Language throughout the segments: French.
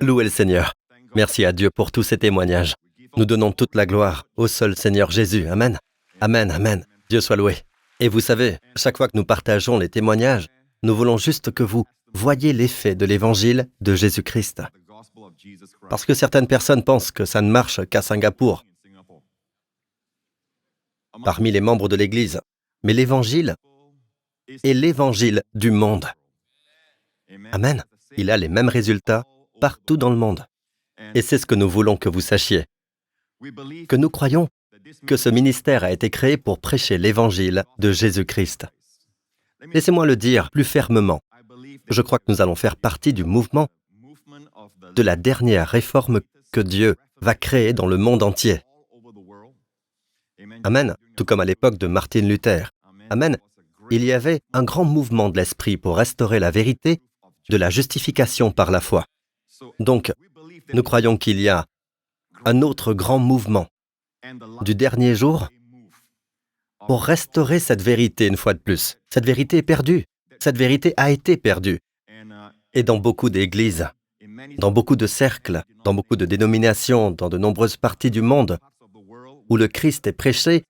Louez le Seigneur. Merci à Dieu pour tous ces témoignages. Nous donnons toute la gloire au seul Seigneur Jésus. Amen. Amen, amen. Dieu soit loué. Et vous savez, chaque fois que nous partageons les témoignages, nous voulons juste que vous voyez l'effet de l'évangile de Jésus-Christ. Parce que certaines personnes pensent que ça ne marche qu'à Singapour, parmi les membres de l'Église. Mais l'évangile est l'évangile du monde. Amen. Il a les mêmes résultats partout dans le monde. Et c'est ce que nous voulons que vous sachiez. Que nous croyons que ce ministère a été créé pour prêcher l'évangile de Jésus-Christ. Laissez-moi le dire plus fermement. Je crois que nous allons faire partie du mouvement de la dernière réforme que Dieu va créer dans le monde entier. Amen. Tout comme à l'époque de Martin Luther. Amen. Il y avait un grand mouvement de l'esprit pour restaurer la vérité de la justification par la foi. Donc, nous croyons qu'il y a un autre grand mouvement du dernier jour pour restaurer cette vérité une fois de plus. Cette vérité est perdue. Cette vérité a été perdue. Et dans beaucoup d'églises, dans beaucoup de cercles, dans beaucoup de dénominations, dans de nombreuses parties du monde où le Christ est prêché,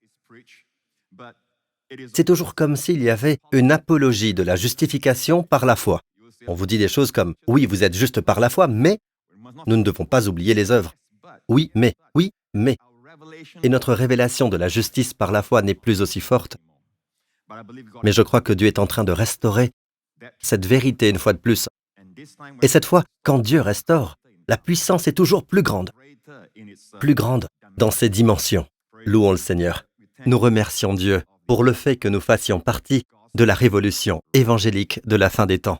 c'est toujours comme s'il y avait une apologie de la justification par la foi. On vous dit des choses comme « Oui, vous êtes juste par la foi, mais nous ne devons pas oublier les œuvres. » Oui, mais. Et notre révélation de la justice par la foi n'est plus aussi forte. Mais je crois que Dieu est en train de restaurer cette vérité une fois de plus. Et cette fois, quand Dieu restaure, la puissance est toujours plus grande dans ses dimensions. Louons le Seigneur. Nous remercions Dieu pour le fait que nous fassions partie de la révolution évangélique de la fin des temps.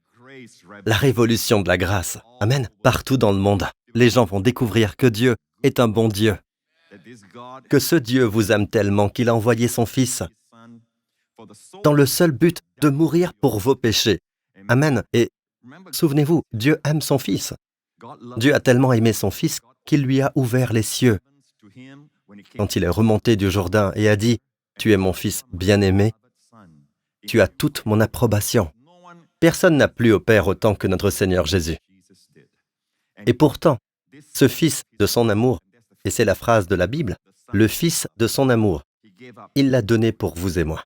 La révolution de la grâce. Amen. Partout dans le monde, les gens vont découvrir que Dieu est un bon Dieu. Que ce Dieu vous aime tellement qu'il a envoyé son Fils dans le seul but de mourir pour vos péchés. Amen. Et souvenez-vous, Dieu aime son Fils. Dieu a tellement aimé son Fils qu'il lui a ouvert les cieux. Quand il est remonté du Jourdain et a dit « Tu es mon Fils bien-aimé, tu as toute mon approbation. » Personne n'a plu au Père autant que notre Seigneur Jésus. Et pourtant, ce Fils de son amour, et c'est la phrase de la Bible, le Fils de son amour, il l'a donné pour vous et moi.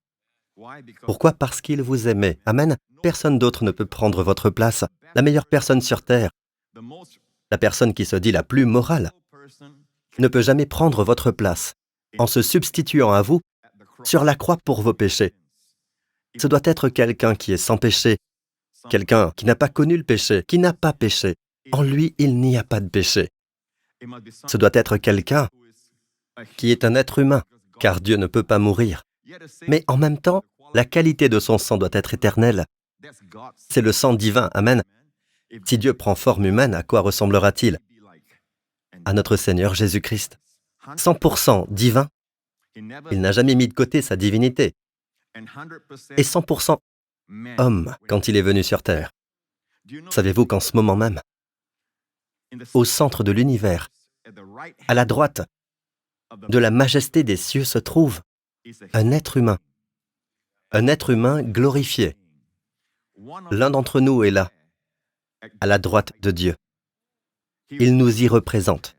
Pourquoi? Parce qu'il vous aimait. Amen. Personne d'autre ne peut prendre votre place. La meilleure personne sur terre, la personne qui se dit la plus morale, ne peut jamais prendre votre place en se substituant à vous sur la croix pour vos péchés. Ce doit être quelqu'un qui est sans péché, quelqu'un qui n'a pas connu le péché, qui n'a pas péché. En lui, il n'y a pas de péché. Ce doit être quelqu'un qui est un être humain, car Dieu ne peut pas mourir. Mais en même temps, la qualité de son sang doit être éternelle. C'est le sang divin, amen. Si Dieu prend forme humaine, à quoi ressemblera-t-il? À notre Seigneur Jésus-Christ. 100% divin, il n'a jamais mis de côté sa divinité. Et 100% homme quand il est venu sur terre. Savez-vous qu'en ce moment même, au centre de l'univers, à la droite de la majesté des cieux se trouve un être humain glorifié. L'un d'entre nous est là, à la droite de Dieu. Il nous y représente.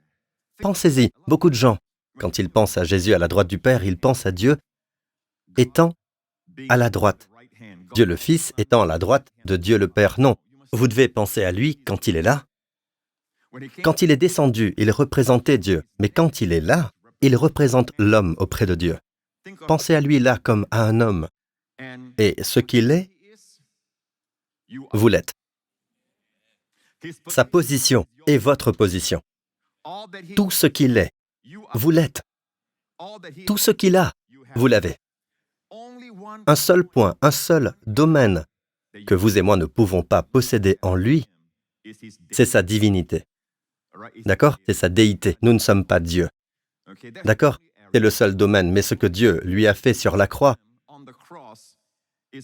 Pensez-y, beaucoup de gens, quand ils pensent à Jésus à la droite du Père, ils pensent à Dieu étant à la droite. Dieu le Fils étant à la droite de Dieu le Père. Non, vous devez penser à lui quand il est là. Quand il est descendu, il représentait Dieu. Mais quand il est là, il représente l'homme auprès de Dieu. Pensez à lui là comme à un homme. Et ce qu'il est, vous l'êtes. Sa position est votre position. Tout ce qu'il est, vous l'êtes. Tout ce qu'il a, vous l'avez. Un seul point, un seul domaine que vous et moi ne pouvons pas posséder en lui, c'est sa divinité. D'accord? C'est sa déité. Nous ne sommes pas Dieu. D'accord? C'est le seul domaine, mais ce que Dieu lui a fait sur la croix,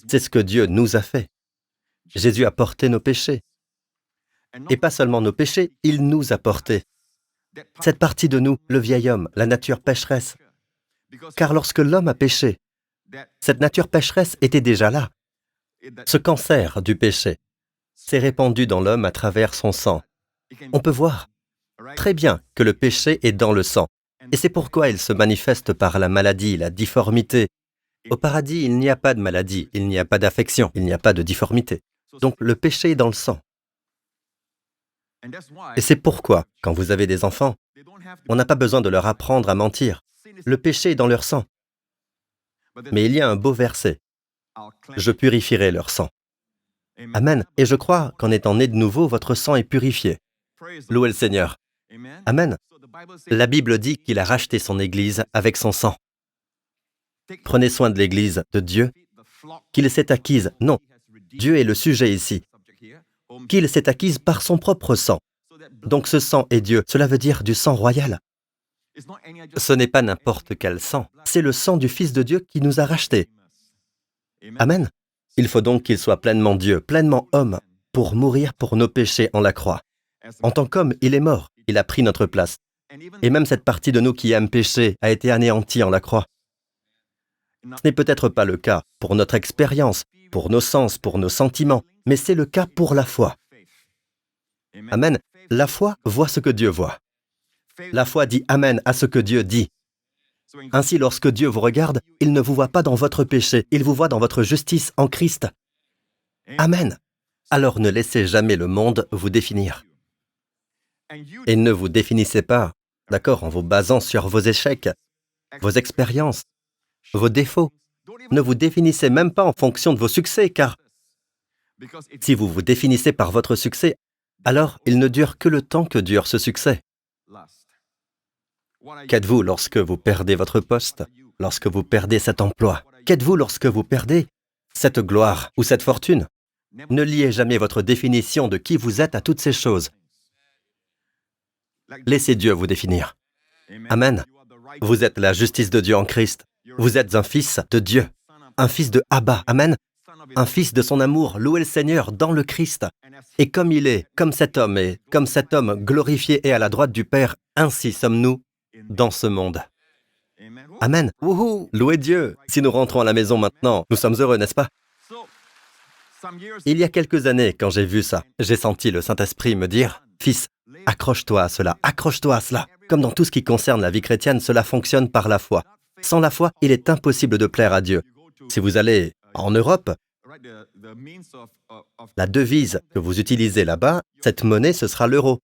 c'est ce que Dieu nous a fait. Jésus a porté nos péchés. Et pas seulement nos péchés, il nous a portés. Cette partie de nous, le vieil homme, la nature pécheresse. Car lorsque l'homme a péché, cette nature pécheresse était déjà là. Ce cancer du péché s'est répandu dans l'homme à travers son sang. On peut voir très bien que le péché est dans le sang. Et c'est pourquoi il se manifeste par la maladie, la difformité. Au paradis, il n'y a pas de maladie, il n'y a pas d'affection, il n'y a pas de difformité. Donc le péché est dans le sang. Et c'est pourquoi, quand vous avez des enfants, on n'a pas besoin de leur apprendre à mentir. Le péché est dans leur sang. Mais il y a un beau verset. Je purifierai leur sang. Amen. Et je crois qu'en étant né de nouveau, votre sang est purifié. Louez le Seigneur. Amen. La Bible dit qu'il a racheté son Église avec son sang. Prenez soin de l'Église de Dieu, qu'il s'est acquise. Non, Dieu est le sujet ici. Qu'il s'est acquise par son propre sang. Donc ce sang est Dieu. Cela veut dire du sang royal. Ce n'est pas n'importe quel sang. C'est le sang du Fils de Dieu qui nous a rachetés. Amen. Il faut donc qu'il soit pleinement Dieu, pleinement homme, pour mourir pour nos péchés en la croix. En tant qu'homme, il est mort. Il a pris notre place. Et même cette partie de nous qui aime pécher a été anéantie en la croix. Ce n'est peut-être pas le cas pour notre expérience, pour nos sens, pour nos sentiments, mais c'est le cas pour la foi. Amen. La foi voit ce que Dieu voit. La foi dit Amen à ce que Dieu dit. Ainsi, lorsque Dieu vous regarde, il ne vous voit pas dans votre péché, il vous voit dans votre justice en Christ. Amen. Alors ne laissez jamais le monde vous définir. Et ne vous définissez pas, d'accord, en vous basant sur vos échecs, vos expériences, vos défauts. Ne vous définissez même pas en fonction de vos succès, car si vous vous définissez par votre succès, alors il ne dure que le temps que dure ce succès. Qu'êtes-vous lorsque vous perdez votre poste, lorsque vous perdez cet emploi? Qu'êtes-vous lorsque vous perdez cette gloire ou cette fortune? Ne liez jamais votre définition de qui vous êtes à toutes ces choses. Laissez Dieu vous définir. Amen. Vous êtes la justice de Dieu en Christ. Vous êtes un fils de Dieu, un fils de Abba. Amen. Un fils de son amour, louez le Seigneur dans le Christ. Et comme il est, comme cet homme est, comme cet homme glorifié est à la droite du Père, ainsi sommes-nous dans ce monde. Amen. Wouhou! Louez Dieu. Si nous rentrons à la maison maintenant, nous sommes heureux, n'est-ce pas? Il y a quelques années, quand j'ai vu ça, j'ai senti le Saint-Esprit me dire, « Fils, accroche-toi à cela, accroche-toi à cela. » Comme dans tout ce qui concerne la vie chrétienne, cela fonctionne par la foi. Sans la foi, il est impossible de plaire à Dieu. Si vous allez en Europe, la devise que vous utilisez là-bas, cette monnaie, ce sera l'euro.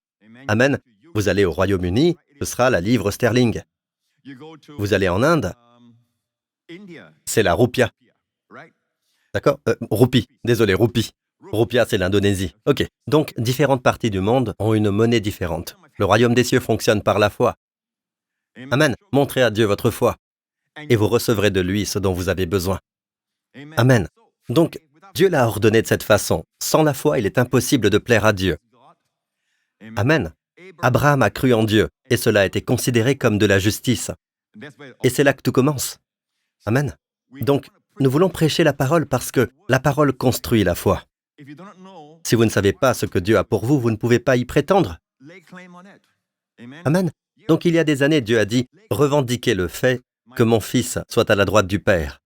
Amen. Vous allez au Royaume-Uni, ce sera la livre sterling. Vous allez en Inde, c'est la roupia. D'accord? Roupie. Désolé, roupie. Roupia, c'est l'Indonésie. Ok. Donc, différentes parties du monde ont une monnaie différente. Le royaume des cieux fonctionne par la foi. Amen. Montrez à Dieu votre foi et vous recevrez de lui ce dont vous avez besoin. Amen. Donc, Dieu l'a ordonné de cette façon. Sans la foi, il est impossible de plaire à Dieu. Amen. Abraham a cru en Dieu et cela a été considéré comme de la justice. Et c'est là que tout commence. Amen. Donc, nous voulons prêcher la parole parce que la parole construit la foi. Si vous ne savez pas ce que Dieu a pour vous, vous ne pouvez pas y prétendre. Amen. Donc il y a des années, Dieu a dit, revendiquez le fait que mon fils soit à la droite du Père.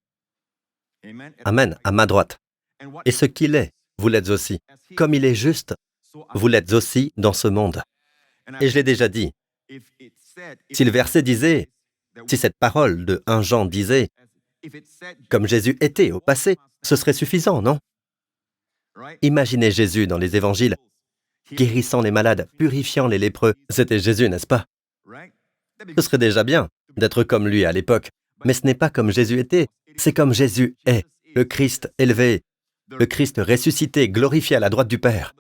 Amen, à ma droite. Et ce qu'il est, vous l'êtes aussi. Comme il est juste, vous l'êtes aussi dans ce monde. Et je l'ai déjà dit, si le verset disait, si cette parole de 1 Jean disait, comme Jésus était au passé, ce serait suffisant, non? Imaginez Jésus dans les évangiles, guérissant les malades, purifiant les lépreux. C'était Jésus, n'est-ce pas? Ce serait déjà bien d'être comme lui à l'époque. Mais ce n'est pas comme Jésus était, c'est comme Jésus est, le Christ élevé, le Christ ressuscité, glorifié à la droite du Père.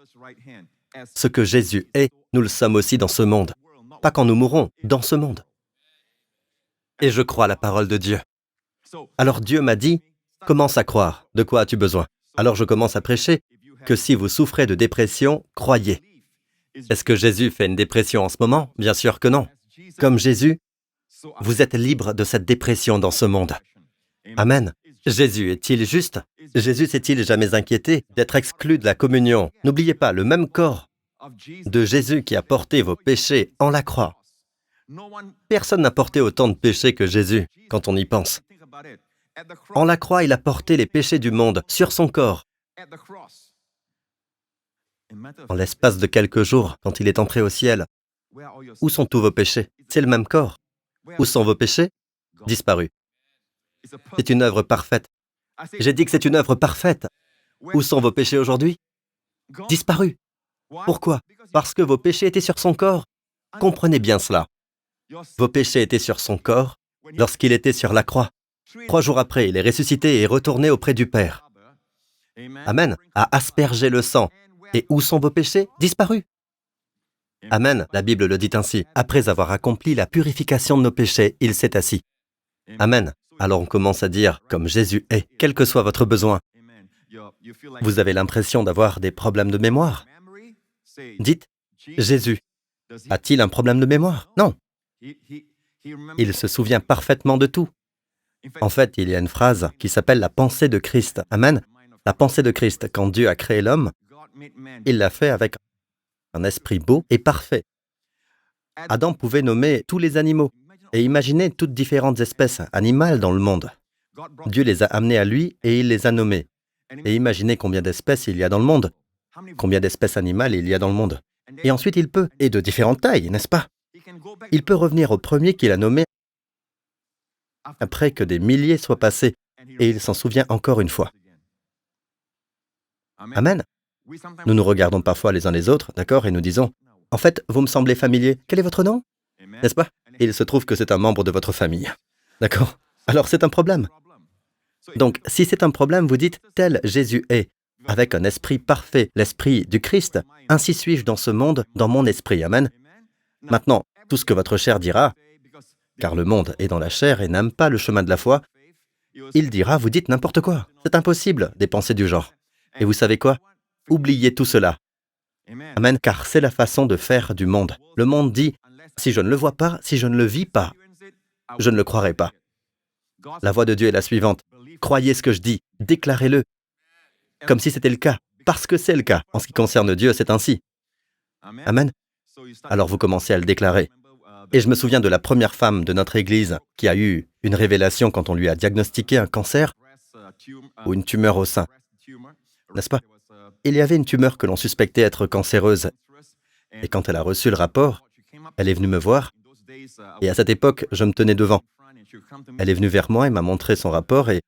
Ce que Jésus est, nous le sommes aussi dans ce monde. Pas quand nous mourrons, dans ce monde. Et je crois la parole de Dieu. Alors Dieu m'a dit, commence à croire, de quoi as-tu besoin? Alors je commence à prêcher que si vous souffrez de dépression, croyez. Est-ce que Jésus fait une dépression en ce moment? Bien sûr que non. Comme Jésus, vous êtes libre de cette dépression dans ce monde. Amen. Jésus est-il juste? Jésus s'est-il jamais inquiété d'être exclu de la communion? N'oubliez pas, le même corps de Jésus qui a porté vos péchés en la croix. Personne n'a porté autant de péchés que Jésus, quand on y pense. En la croix, il a porté les péchés du monde sur son corps. En l'espace de quelques jours, quand il est entré au ciel, où sont tous vos péchés? C'est le même corps. Où sont vos péchés? Disparus. C'est une œuvre parfaite. J'ai dit que c'est une œuvre parfaite. Où sont vos péchés aujourd'hui? Disparus. Pourquoi? Parce que vos péchés étaient sur son corps. Comprenez bien cela. Vos péchés étaient sur son corps lorsqu'il était sur la croix. 3 jours après, il est ressuscité et est retourné auprès du Père. Amen. A aspergé le sang. Et où sont vos péchés? Disparus. Amen. La Bible le dit ainsi. Après avoir accompli la purification de nos péchés, il s'est assis. Amen. Alors on commence à dire, comme Jésus est, quel que soit votre besoin. Vous avez l'impression d'avoir des problèmes de mémoire? Dites, Jésus, a-t-il un problème de mémoire? Non. Il se souvient parfaitement de tout. En fait, il y a une phrase qui s'appelle la pensée de Christ. Amen. La pensée de Christ, quand Dieu a créé l'homme, il l'a fait avec un esprit beau et parfait. Adam pouvait nommer tous les animaux et imaginer toutes différentes espèces animales dans le monde. Dieu les a amenés à lui et il les a nommés. Et imaginez combien d'espèces il y a dans le monde, combien d'espèces animales il y a dans le monde. Et ensuite il peut, et de différentes tailles, n'est-ce pas? Il peut revenir au premier qu'il a nommé après que des milliers soient passés, et il s'en souvient encore une fois. Amen. Nous nous regardons parfois les uns les autres, d'accord, et nous disons, « En fait, vous me semblez familier. Quel est votre nom? » N'est-ce pas? Et il se trouve que c'est un membre de votre famille. D'accord? Alors c'est un problème. Donc, si c'est un problème, vous dites, « Tel Jésus est, avec un esprit parfait, l'esprit du Christ, ainsi suis-je dans ce monde, dans mon esprit. » Amen. Maintenant, tout ce que votre chair dira, car le monde est dans la chair et n'aime pas le chemin de la foi, il dira, vous dites n'importe quoi. C'est impossible, des pensées du genre. Et vous savez quoi? Oubliez tout cela. Amen, car c'est la façon de faire du monde. Le monde dit, si je ne le vois pas, si je ne le vis pas, je ne le croirai pas. La voix de Dieu est la suivante. Croyez ce que je dis, déclarez-le, comme si c'était le cas, parce que c'est le cas. En ce qui concerne Dieu, c'est ainsi. Amen. Alors vous commencez à le déclarer. Et je me souviens de la première femme de notre église qui a eu une révélation quand on lui a diagnostiqué un cancer ou une tumeur au sein. N'est-ce pas? Il y avait une tumeur que l'on suspectait être cancéreuse. Et quand elle a reçu le rapport, elle est venue me voir. Et à cette époque, je me tenais devant. Elle est venue vers moi et m'a montré son rapport et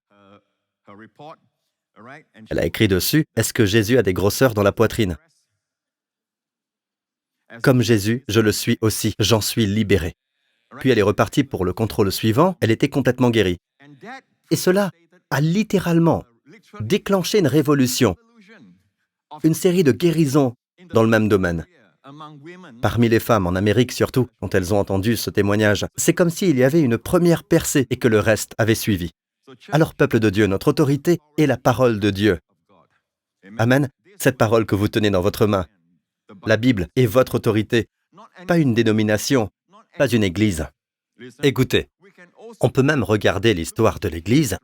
elle a écrit dessus, « Est-ce que Jésus a des grosseurs dans la poitrine ?» Comme Jésus, je le suis aussi, j'en suis libéré. Puis elle est repartie pour le contrôle suivant, elle était complètement guérie. Et cela a littéralement déclenché une révolution, une série de guérisons dans le même domaine. Parmi les femmes, en Amérique surtout, quand elles ont entendu ce témoignage, c'est comme s'il y avait une première percée et que le reste avait suivi. Alors, peuple de Dieu, notre autorité est la parole de Dieu. Amen. Cette parole que vous tenez dans votre main, la Bible est votre autorité, pas une dénomination, pas une église. Écoutez, on peut même regarder l'histoire de l'église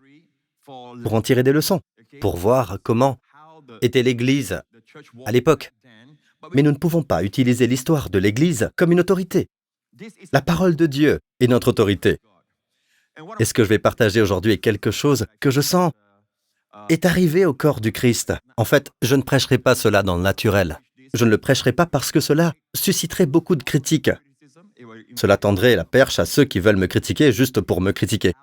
pour en tirer des leçons, pour voir comment était l'église à l'époque. Mais nous ne pouvons pas utiliser l'histoire de l'église comme une autorité. La parole de Dieu est notre autorité. Et ce que je vais partager aujourd'hui est quelque chose que je sens est arrivé au corps du Christ. En fait, je ne prêcherai pas cela dans le naturel. Je ne le prêcherai pas parce que cela susciterait beaucoup de critiques. Cela tendrait la perche à ceux qui veulent me critiquer juste pour me critiquer.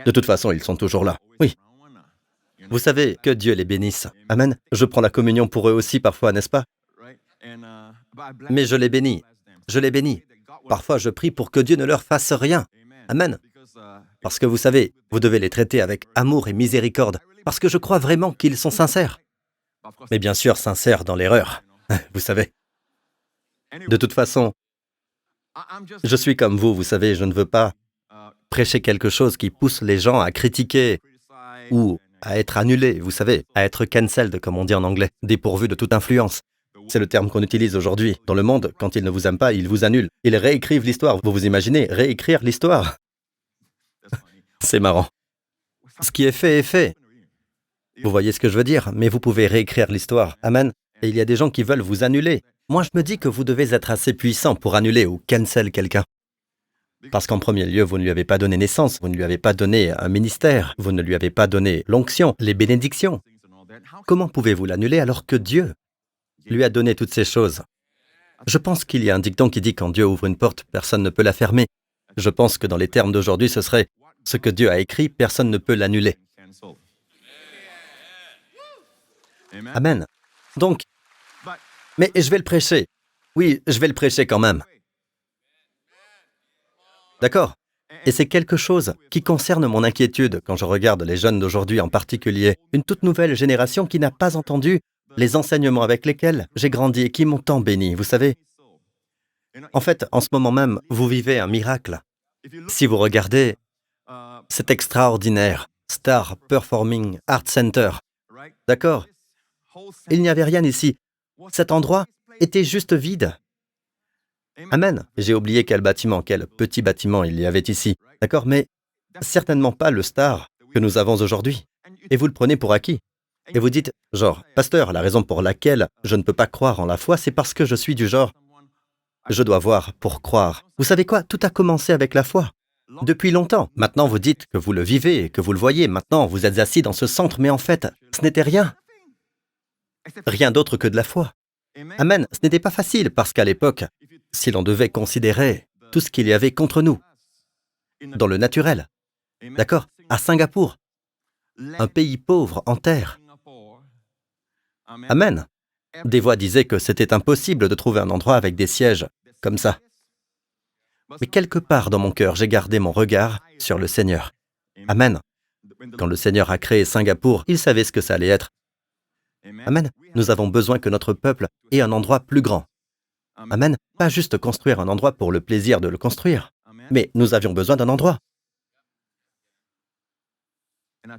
De toute façon, ils sont toujours là. Oui. Vous savez, que Dieu les bénisse. Amen. Je prends la communion pour eux aussi parfois, n'est-ce pas? Mais je les bénis. Je les bénis. Parfois, je prie pour que Dieu ne leur fasse rien. Amen. Parce que vous savez, vous devez les traiter avec amour et miséricorde, parce que je crois vraiment qu'ils sont sincères. Mais bien sûr, sincères dans l'erreur. Vous savez. De toute façon, je suis comme vous savez, je ne veux pas prêcher quelque chose qui pousse les gens à critiquer ou à être annulés, vous savez, à être cancelled, comme on dit en anglais, dépourvu de toute influence. C'est le terme qu'on utilise aujourd'hui. Dans le monde, quand ils ne vous aiment pas, ils vous annulent. Ils réécrivent l'histoire. Vous vous imaginez, réécrire l'histoire? C'est marrant. Ce qui est fait. Vous voyez ce que je veux dire? Mais vous pouvez réécrire l'histoire. Amen. Et il y a des gens qui veulent vous annuler. Moi, je me dis que vous devez être assez puissant pour annuler ou cancel quelqu'un. Parce qu'en premier lieu, vous ne lui avez pas donné naissance, vous ne lui avez pas donné un ministère, vous ne lui avez pas donné l'onction, les bénédictions. Comment pouvez-vous l'annuler alors que Dieu lui a donné toutes ces choses. Je pense qu'il y a un dicton qui dit « Quand Dieu ouvre une porte, personne ne peut la fermer ». Je pense que dans les termes d'aujourd'hui, ce serait « Ce que Dieu a écrit, personne ne peut l'annuler ». Amen. Donc, mais je vais le prêcher. Oui, je vais le prêcher quand même. D'accord? Et c'est quelque chose qui concerne mon inquiétude quand je regarde les jeunes d'aujourd'hui en particulier, une toute nouvelle génération qui n'a pas entendu les enseignements avec lesquels j'ai grandi et qui m'ont tant béni, vous savez. En fait, en ce moment même, vous vivez un miracle. Si vous regardez, c'est extraordinaire. Star Performing Arts Center. D'accord? Il n'y avait rien ici. Cet endroit était juste vide. Amen. J'ai oublié quel petit bâtiment il y avait ici. D'accord? Mais certainement pas le Star que nous avons aujourd'hui. Et vous le prenez pour acquis. Et vous dites, genre, pasteur, la raison pour laquelle je ne peux pas croire en la foi, c'est parce que je suis du genre, je dois voir pour croire. Vous savez quoi? Tout a commencé avec la foi. Depuis longtemps. Maintenant, vous dites que vous le vivez, que vous le voyez. Maintenant, vous êtes assis dans ce centre, mais en fait, ce n'était rien. Rien d'autre que de la foi. Amen. Ce n'était pas facile, parce qu'à l'époque, si l'on devait considérer tout ce qu'il y avait contre nous, dans le naturel, d'accord? À Singapour, un pays pauvre en terre. Amen. Des voix disaient que c'était impossible de trouver un endroit avec des sièges comme ça. Mais quelque part dans mon cœur, j'ai gardé mon regard sur le Seigneur. Amen. Quand le Seigneur a créé Singapour, il savait ce que ça allait être. Amen. Nous avons besoin que notre peuple ait un endroit plus grand. Amen. Pas juste construire un endroit pour le plaisir de le construire, mais nous avions besoin d'un endroit.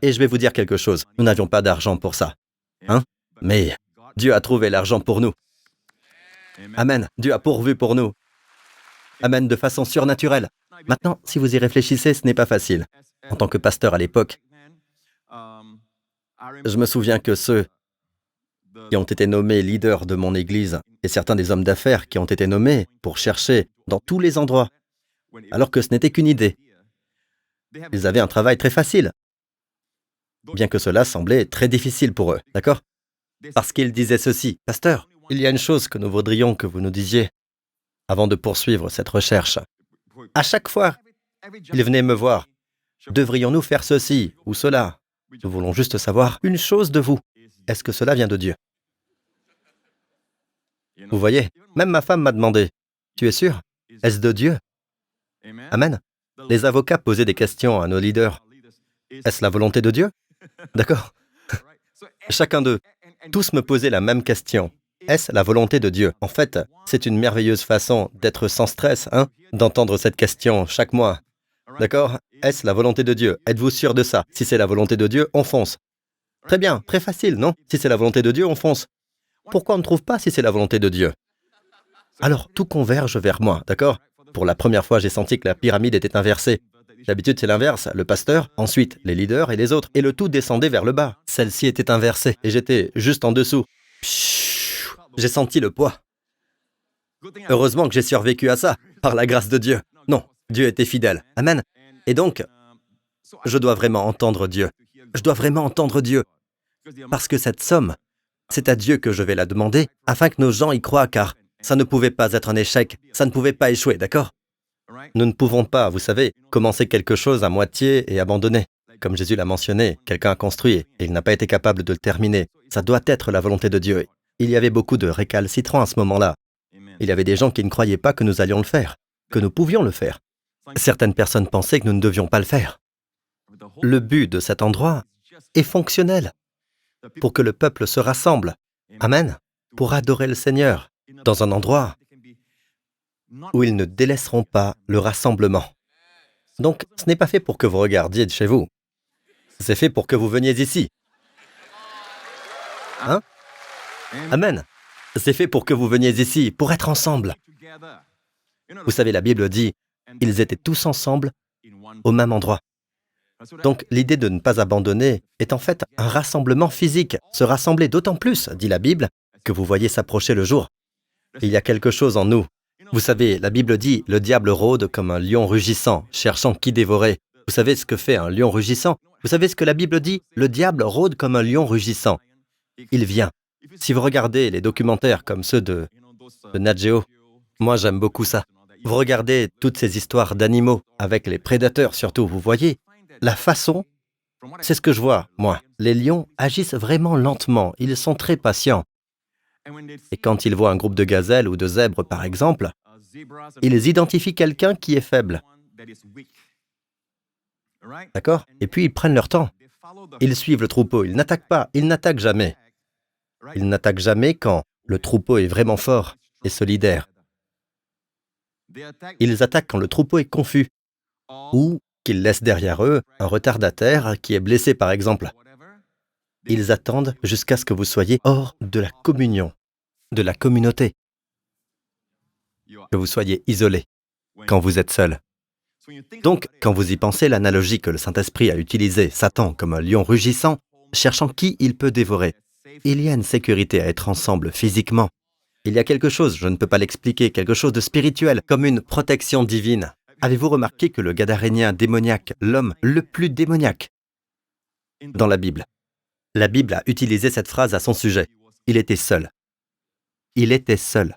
Et je vais vous dire quelque chose, nous n'avions pas d'argent pour ça. Hein? Mais Dieu a trouvé l'argent pour nous. Amen. Dieu a pourvu pour nous. Amen, de façon surnaturelle. Maintenant, si vous y réfléchissez, ce n'est pas facile. En tant que pasteur à l'époque, je me souviens que ceux qui ont été nommés leaders de mon église et certains des hommes d'affaires qui ont été nommés pour chercher dans tous les endroits, alors que ce n'était qu'une idée. Ils avaient un travail très facile, bien que cela semblait très difficile pour eux, d'accord? Parce qu'ils disaient ceci, « Pasteur, il y a une chose que nous voudrions que vous nous disiez avant de poursuivre cette recherche. » À chaque fois, ils venaient me voir. « Devrions-nous faire ceci ou cela? Nous voulons juste savoir une chose de vous. Est-ce que cela vient de Dieu? » Vous voyez, même ma femme m'a demandé, « Tu es sûr? Est-ce de Dieu? » Amen. Les avocats posaient des questions à nos leaders. Est-ce la volonté de Dieu? D'accord? Chacun d'eux, tous me posaient la même question. Est-ce la volonté de Dieu? En fait, c'est une merveilleuse façon d'être sans stress, hein, d'entendre cette question chaque mois. D'accord? Est-ce la volonté de Dieu? Êtes-vous sûr de ça? Si c'est la volonté de Dieu, on fonce. Très bien, très facile, non? Si c'est la volonté de Dieu, on fonce. Pourquoi on ne trouve pas si c'est la volonté de Dieu? Alors, tout converge vers moi, d'accord? Pour la première fois, j'ai senti que la pyramide était inversée. D'habitude, c'est l'inverse, le pasteur, ensuite les leaders et les autres, et le tout descendait vers le bas. Celle-ci était inversée, et j'étais juste en dessous. J'ai senti le poids. Heureusement que j'ai survécu à ça, par la grâce de Dieu. Non, Dieu était fidèle. Amen. Et donc, je dois vraiment entendre Dieu. Je dois vraiment entendre Dieu. Parce que cette somme, c'est à Dieu que je vais la demander, afin que nos gens y croient, car ça ne pouvait pas être un échec, ça ne pouvait pas échouer, d'accord? Nous ne pouvons pas, vous savez, commencer quelque chose à moitié et abandonner. Comme Jésus l'a mentionné, quelqu'un a construit et il n'a pas été capable de le terminer. Ça doit être la volonté de Dieu. Il y avait beaucoup de récalcitrants à ce moment-là. Il y avait des gens qui ne croyaient pas que nous allions le faire, que nous pouvions le faire. Certaines personnes pensaient que nous ne devions pas le faire. Le but de cet endroit est fonctionnel, pour que le peuple se rassemble. Amen. Pour adorer le Seigneur, dans un endroit où ils ne délaisseront pas le rassemblement. Donc, ce n'est pas fait pour que vous regardiez de chez vous. C'est fait pour que vous veniez ici. Hein? Amen. C'est fait pour que vous veniez ici, pour être ensemble. Vous savez, la Bible dit, ils étaient tous ensemble au même endroit. Donc, l'idée de ne pas abandonner est en fait un rassemblement physique. Se rassembler d'autant plus, dit la Bible, que vous voyez s'approcher le jour. Il y a quelque chose en nous. Vous savez, la Bible dit, le diable rôde comme un lion rugissant, cherchant qui dévorer. Vous savez ce que fait un lion rugissant? Vous savez ce que la Bible dit? Le diable rôde comme un lion rugissant. Il vient. Si vous regardez les documentaires comme ceux de Nat Geo, moi j'aime beaucoup ça. Vous regardez toutes ces histoires d'animaux, avec les prédateurs surtout, vous voyez, la façon, c'est ce que je vois, moi. Les lions agissent vraiment lentement, ils sont très patients. Et quand ils voient un groupe de gazelles ou de zèbres par exemple, ils identifient quelqu'un qui est faible. D'accord? Et puis ils prennent leur temps. Ils suivent le troupeau, ils n'attaquent pas, ils n'attaquent jamais. Ils n'attaquent jamais quand le troupeau est vraiment fort et solidaire. Ils attaquent quand le troupeau est confus ou qu'ils laissent derrière eux un retardataire qui est blessé par exemple. Ils attendent jusqu'à ce que vous soyez hors de la communion, de la communauté, que vous soyez isolé, quand vous êtes seul. Donc, quand vous y pensez, l'analogie que le Saint-Esprit a utilisée, Satan comme un lion rugissant, cherchant qui il peut dévorer, il y a une sécurité à être ensemble physiquement. Il y a quelque chose, je ne peux pas l'expliquer, quelque chose de spirituel, comme une protection divine. Avez-vous remarqué que le Gadarénien démoniaque, l'homme le plus démoniaque dans la Bible a utilisé cette phrase à son sujet. Il était seul. Il était seul.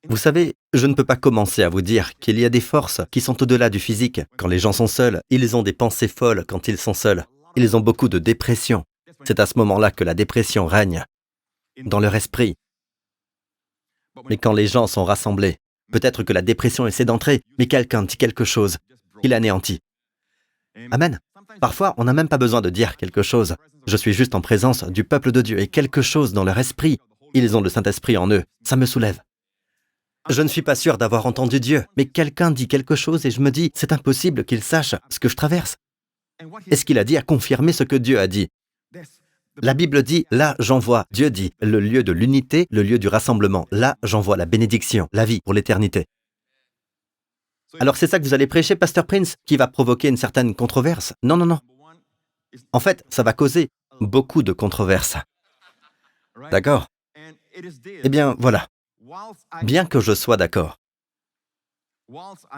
Vous savez, je ne peux pas commencer à vous dire qu'il y a des forces qui sont au-delà du physique. Quand les gens sont seuls, ils ont des pensées folles quand ils sont seuls. Ils ont beaucoup de dépression. C'est à ce moment-là que la dépression règne dans leur esprit. Mais quand les gens sont rassemblés, peut-être que la dépression essaie d'entrer, mais quelqu'un dit quelque chose, il anéantit. Amen. Parfois, on n'a même pas besoin de dire quelque chose. Je suis juste en présence du peuple de Dieu et quelque chose dans leur esprit. Ils ont le Saint-Esprit en eux. Ça me soulève. Je ne suis pas sûr d'avoir entendu Dieu, mais quelqu'un dit quelque chose et je me dis, c'est impossible qu'il sache ce que je traverse. Et ce qu'il a dit a confirmé ce que Dieu a dit. La Bible dit, là j'envoie, Dieu dit, le lieu de l'unité, le lieu du rassemblement. Là j'envoie la bénédiction, la vie pour l'éternité. Alors c'est ça que vous allez prêcher, Pasteur Prince, qui va provoquer une certaine controverse? Non, non, non. En fait, ça va causer beaucoup de controverses. D'accord? Eh bien, voilà. Bien que je sois d'accord,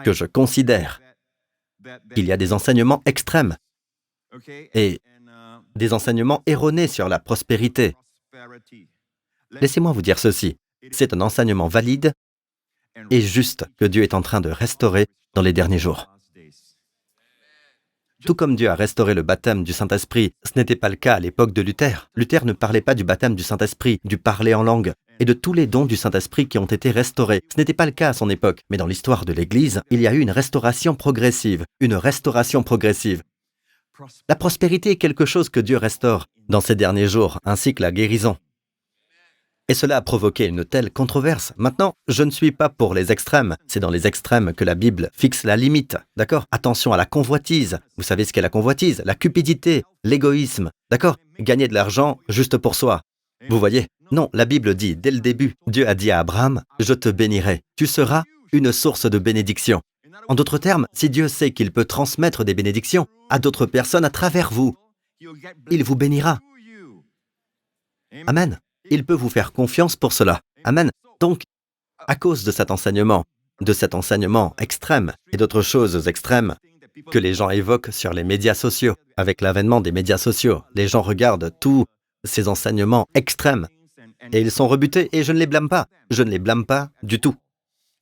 que je considère qu'il y a des enseignements extrêmes et des enseignements erronés sur la prospérité, laissez-moi vous dire ceci, c'est un enseignement valide et juste que Dieu est en train de restaurer dans les derniers jours. Tout comme Dieu a restauré le baptême du Saint-Esprit, ce n'était pas le cas à l'époque de Luther. Luther ne parlait pas du baptême du Saint-Esprit, du parler en langue, et de tous les dons du Saint-Esprit qui ont été restaurés. Ce n'était pas le cas à son époque, mais dans l'histoire de l'Église, il y a eu une restauration progressive, une restauration progressive. La prospérité est quelque chose que Dieu restaure dans ces derniers jours, ainsi que la guérison. Et cela a provoqué une telle controverse. Maintenant, je ne suis pas pour les extrêmes. C'est dans les extrêmes que la Bible fixe la limite. D'accord? Attention à la convoitise. Vous savez ce qu'est la convoitise? La cupidité, l'égoïsme. D'accord? Gagner de l'argent juste pour soi. Vous voyez? Non, la Bible dit, dès le début, Dieu a dit à Abraham, « Je te bénirai. Tu seras une source de bénédiction. » En d'autres termes, si Dieu sait qu'il peut transmettre des bénédictions à d'autres personnes à travers vous, il vous bénira. Amen. Il peut vous faire confiance pour cela. Amen. Donc, à cause de cet enseignement extrême et d'autres choses extrêmes que les gens évoquent sur les médias sociaux, avec l'avènement des médias sociaux, les gens regardent tous ces enseignements extrêmes et ils sont rebutés et je ne les blâme pas. Je ne les blâme pas du tout.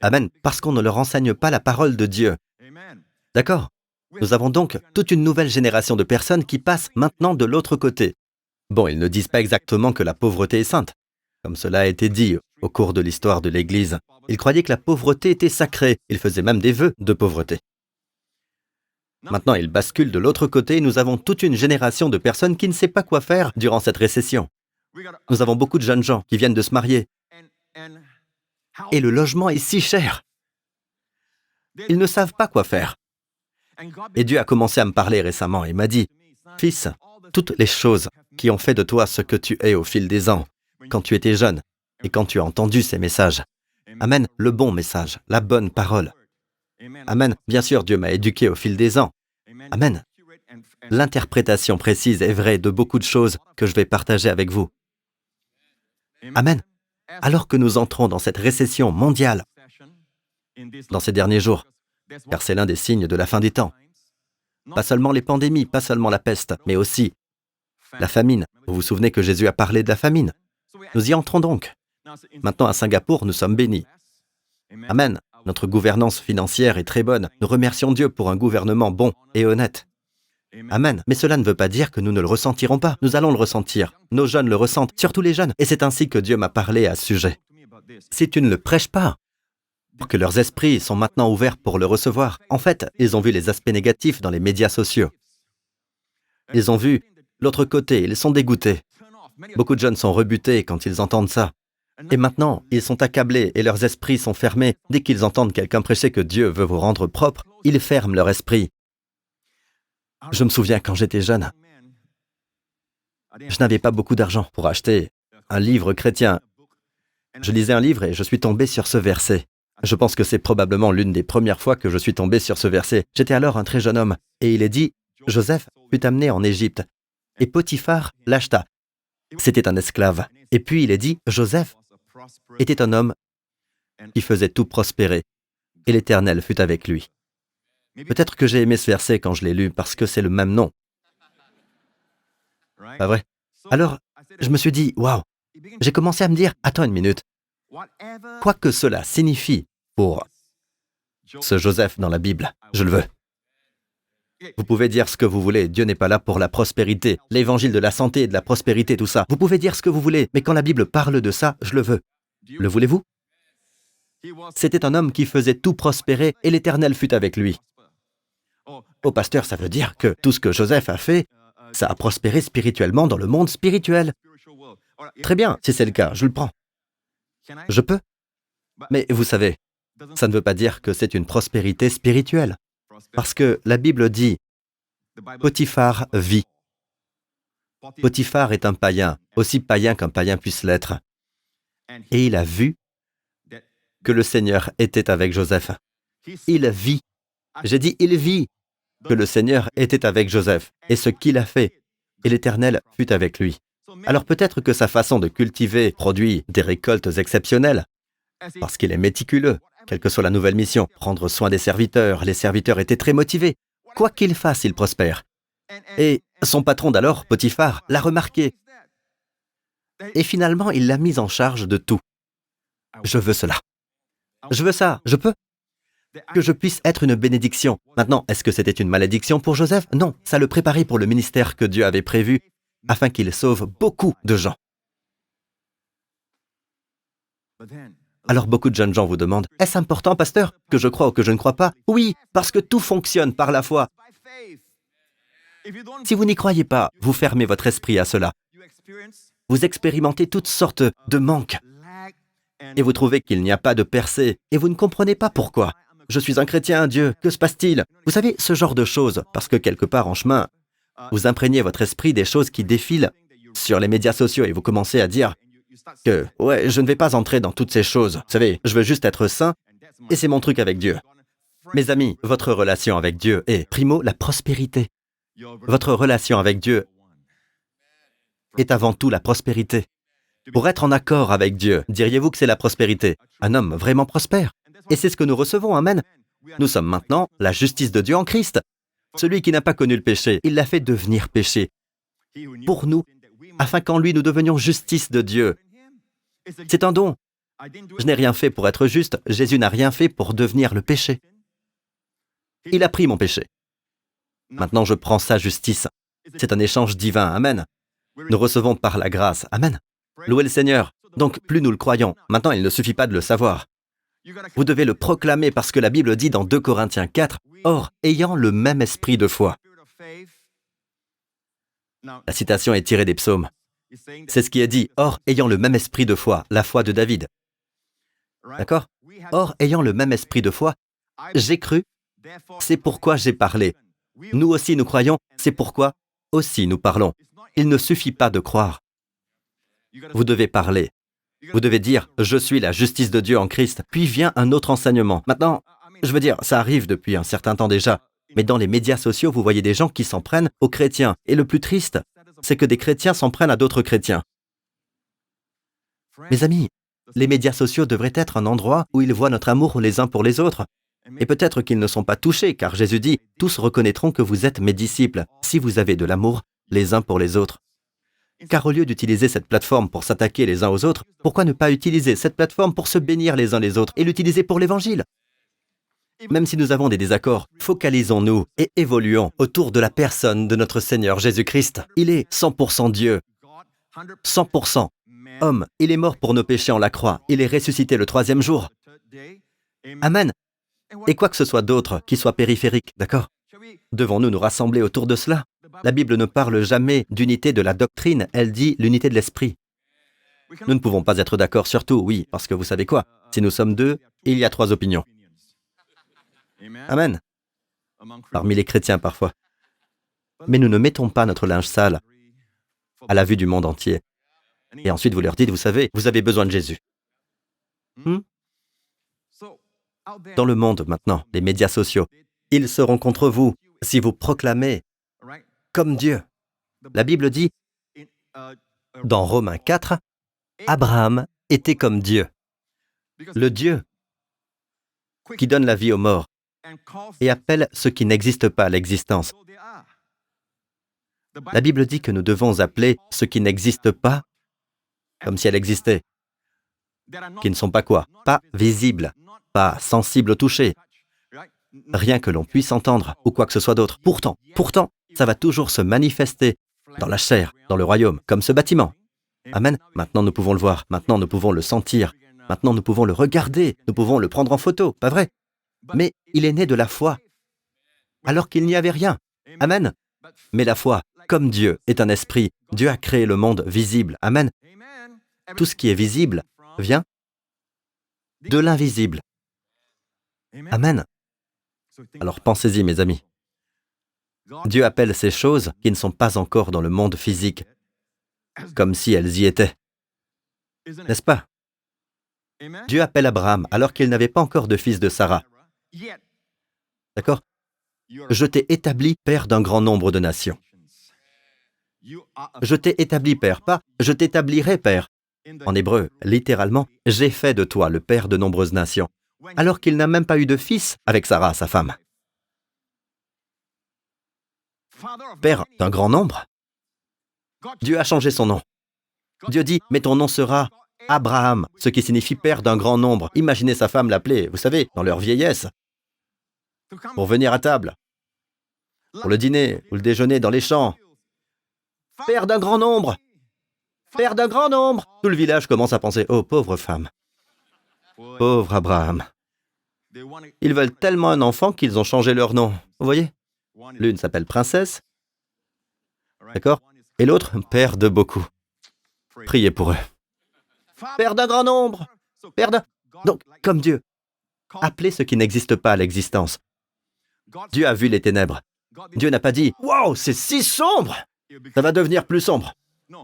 Amen. Parce qu'on ne leur enseigne pas la parole de Dieu. D'accord? Nous avons donc toute une nouvelle génération de personnes qui passent maintenant de l'autre côté. Bon, ils ne disent pas exactement que la pauvreté est sainte, comme cela a été dit au cours de l'histoire de l'Église. Ils croyaient que la pauvreté était sacrée. Ils faisaient même des vœux de pauvreté. Maintenant, ils basculent de l'autre côté et nous avons toute une génération de personnes qui ne sait pas quoi faire durant cette récession. Nous avons beaucoup de jeunes gens qui viennent de se marier. Et le logement est si cher. Ils ne savent pas quoi faire. Et Dieu a commencé à me parler récemment et m'a dit, « Fils, toutes les choses qui ont fait de toi ce que tu es au fil des ans, quand tu étais jeune et quand tu as entendu ces messages. Amen, le bon message, la bonne parole. Amen, bien sûr, Dieu m'a éduqué au fil des ans. Amen. L'interprétation précise et vraie de beaucoup de choses que je vais partager avec vous. Amen. Alors que nous entrons dans cette récession mondiale, dans ces derniers jours, car c'est l'un des signes de la fin des temps. Pas seulement les pandémies, pas seulement la peste, mais aussi la famine. Vous vous souvenez que Jésus a parlé de la famine? Nous y entrons donc. Maintenant, à Singapour, nous sommes bénis. Amen. Notre gouvernance financière est très bonne. Nous remercions Dieu pour un gouvernement bon et honnête. Amen. Mais cela ne veut pas dire que nous ne le ressentirons pas. Nous allons le ressentir. Nos jeunes le ressentent, surtout les jeunes. Et c'est ainsi que Dieu m'a parlé à ce sujet. Si tu ne le prêches pas, que leurs esprits sont maintenant ouverts pour le recevoir. En fait, ils ont vu les aspects négatifs dans les médias sociaux. Ils ont vu l'autre côté, ils sont dégoûtés. Beaucoup de jeunes sont rebutés quand ils entendent ça. Et maintenant, ils sont accablés et leurs esprits sont fermés. Dès qu'ils entendent quelqu'un prêcher que Dieu veut vous rendre propre, ils ferment leur esprit. Je me souviens quand j'étais jeune, je n'avais pas beaucoup d'argent pour acheter un livre chrétien. Je lisais un livre et je suis tombé sur ce verset. Je pense que c'est probablement l'une des premières fois que je suis tombé sur ce verset. J'étais alors un très jeune homme et il est dit « Joseph fut amené en Égypte et Potiphar l'acheta. » C'était un esclave. Et puis il est dit « Joseph était un homme qui faisait tout prospérer et l'Éternel fut avec lui. » Peut-être que j'ai aimé ce verset quand je l'ai lu parce que c'est le même nom. Pas vrai? Alors, je me suis dit « Waouh !» J'ai commencé à me dire « Attends une minute. Quoi que cela signifie pour ce Joseph dans la Bible, je le veux. » Vous pouvez dire ce que vous voulez, Dieu n'est pas là pour la prospérité, l'évangile de la santé et de la prospérité, tout ça. Vous pouvez dire ce que vous voulez, mais quand la Bible parle de ça, je le veux. Le voulez-vous? C'était un homme qui faisait tout prospérer et l'Éternel fut avec lui. Oh pasteur, ça veut dire que tout ce que Joseph a fait, ça a prospéré spirituellement dans le monde spirituel. Très bien, si c'est le cas, je le prends. Je peux. Mais vous savez, ça ne veut pas dire que c'est une prospérité spirituelle. Parce que la Bible dit, Potiphar vit. Potiphar est un païen, aussi païen qu'un païen puisse l'être. Et il a vu que le Seigneur était avec Joseph. Il vit. J'ai dit, il vit que le Seigneur était avec Joseph. Et ce qu'il a fait, et l'Éternel fut avec lui. Alors peut-être que sa façon de cultiver produit des récoltes exceptionnelles, parce qu'il est méticuleux, quelle que soit la nouvelle mission, prendre soin des serviteurs, les serviteurs étaient très motivés. Quoi qu'il fasse, il prospère. Et son patron d'alors, Potiphar, l'a remarqué. Et finalement, il l'a mis en charge de tout. Je veux cela. Je veux ça, je peux. Que je puisse être une bénédiction. Maintenant, est-ce que c'était une malédiction pour Joseph? Non, ça le préparait pour le ministère que Dieu avait prévu, afin qu'il sauve beaucoup de gens. Alors beaucoup de jeunes gens vous demandent, est-ce important, pasteur, que je crois ou que je ne crois pas? Oui, parce que tout fonctionne par la foi. Si vous n'y croyez pas, vous fermez votre esprit à cela. Vous expérimentez toutes sortes de manques. Et vous trouvez qu'il n'y a pas de percée, et vous ne comprenez pas pourquoi. Je suis un chrétien, Dieu, que se passe-t-il? Vous savez, ce genre de choses, parce que quelque part en chemin, vous imprégnez votre esprit des choses qui défilent sur les médias sociaux et vous commencez à dire que, ouais, je ne vais pas entrer dans toutes ces choses. Vous savez, je veux juste être saint et c'est mon truc avec Dieu. Mes amis, votre relation avec Dieu est, primo, la prospérité. Votre relation avec Dieu est avant tout la prospérité. Pour être en accord avec Dieu, diriez-vous que c'est la prospérité? Un homme vraiment prospère. Et c'est ce que nous recevons, amen. Nous sommes maintenant la justice de Dieu en Christ. Celui qui n'a pas connu le péché, il l'a fait devenir péché pour nous, afin qu'en lui nous devenions justice de Dieu. C'est un don. Je n'ai rien fait pour être juste, Jésus n'a rien fait pour devenir le péché. Il a pris mon péché. Maintenant je prends sa justice. C'est un échange divin, amen. Nous recevons par la grâce, amen. Louez le Seigneur. Donc plus nous le croyons, maintenant il ne suffit pas de le savoir. Vous devez le proclamer parce que la Bible dit dans 2 Corinthiens 4, « Or, ayant le même esprit de foi ». La citation est tirée des psaumes. C'est ce qui est dit, « Or, ayant le même esprit de foi », la foi de David. D'accord? « Or, ayant le même esprit de foi, j'ai cru, c'est pourquoi j'ai parlé. Nous aussi nous croyons, c'est pourquoi aussi nous parlons. Il ne suffit pas de croire. Vous devez parler. Vous devez dire « Je suis la justice de Dieu en Christ ». Puis vient un autre enseignement. Maintenant, je veux dire, ça arrive depuis un certain temps déjà. Mais dans les médias sociaux, vous voyez des gens qui s'en prennent aux chrétiens. Et le plus triste, c'est que des chrétiens s'en prennent à d'autres chrétiens. Mes amis, les médias sociaux devraient être un endroit où ils voient notre amour les uns pour les autres. Et peut-être qu'ils ne sont pas touchés, car Jésus dit « Tous reconnaîtront que vous êtes mes disciples, si vous avez de l'amour les uns pour les autres. » Car au lieu d'utiliser cette plateforme pour s'attaquer les uns aux autres, pourquoi ne pas utiliser cette plateforme pour se bénir les uns les autres et l'utiliser pour l'Évangile? Même si nous avons des désaccords, focalisons-nous et évoluons autour de la personne de notre Seigneur Jésus-Christ. Il est 100% Dieu, 100% homme. Il est mort pour nos péchés en la croix. Il est ressuscité le troisième jour. Amen. Et quoi que ce soit d'autre qui soit périphérique, d'accord? Devons-nous nous rassembler autour de cela? La Bible ne parle jamais d'unité de la doctrine, elle dit l'unité de l'esprit. Nous ne pouvons pas être d'accord sur tout, oui, parce que vous savez quoi? Si nous sommes deux, il y a 3 opinions. Amen. Parmi les chrétiens parfois. Mais nous ne mettons pas notre linge sale à la vue du monde entier. Et ensuite vous leur dites, vous savez, vous avez besoin de Jésus. Dans le monde maintenant, les médias sociaux, ils seront contre vous si vous proclamez comme Dieu. La Bible dit, dans Romains 4, Abraham était comme Dieu. Le Dieu qui donne la vie aux morts et appelle ce qui n'existe pas à l'existence. La Bible dit que nous devons appeler ce qui n'existe pas comme si elle existait. Qui ne sont pas quoi? Pas visibles, pas sensibles au toucher, rien que l'on puisse entendre ou quoi que ce soit d'autre. Pourtant, ça va toujours se manifester dans la chair, dans le royaume, comme ce bâtiment. Amen. Maintenant nous pouvons le voir, maintenant nous pouvons le sentir, maintenant nous pouvons le regarder, nous pouvons le prendre en photo, pas vrai? Mais il est né de la foi, alors qu'il n'y avait rien. Amen. Mais la foi, comme Dieu est un esprit, Dieu a créé le monde visible. Amen. Tout ce qui est visible vient de l'invisible. Amen. Alors pensez-y, mes amis. Dieu appelle ces choses qui ne sont pas encore dans le monde physique, comme si elles y étaient. N'est-ce pas? Dieu appelle Abraham alors qu'il n'avait pas encore de fils de Sarah. D'accord? Je t'ai établi père d'un grand nombre de nations. Je t'ai établi père, pas je t'établirai père. En hébreu, littéralement, j'ai fait de toi le père de nombreuses nations, alors qu'il n'a même pas eu de fils avec Sarah, sa femme. Père d'un grand nombre. Dieu a changé son nom. Dieu dit, mais ton nom sera Abraham, ce qui signifie père d'un grand nombre. Imaginez sa femme l'appeler, vous savez, dans leur vieillesse, pour venir à table, pour le dîner ou le déjeuner dans les champs. Père d'un grand nombre. Père d'un grand nombre. Tout le village commence à penser, oh pauvre femme, pauvre Abraham. Ils veulent tellement un enfant qu'ils ont changé leur nom. Vous voyez? L'une s'appelle princesse, d'accord? Et l'autre, père de beaucoup. Priez pour eux. Père d'un grand nombre. Père d'un... Donc, comme Dieu, appelez ce qui n'existe pas à l'existence. Dieu a vu les ténèbres. Dieu n'a pas dit, « Wow, c'est si sombre! Ça va devenir plus sombre. »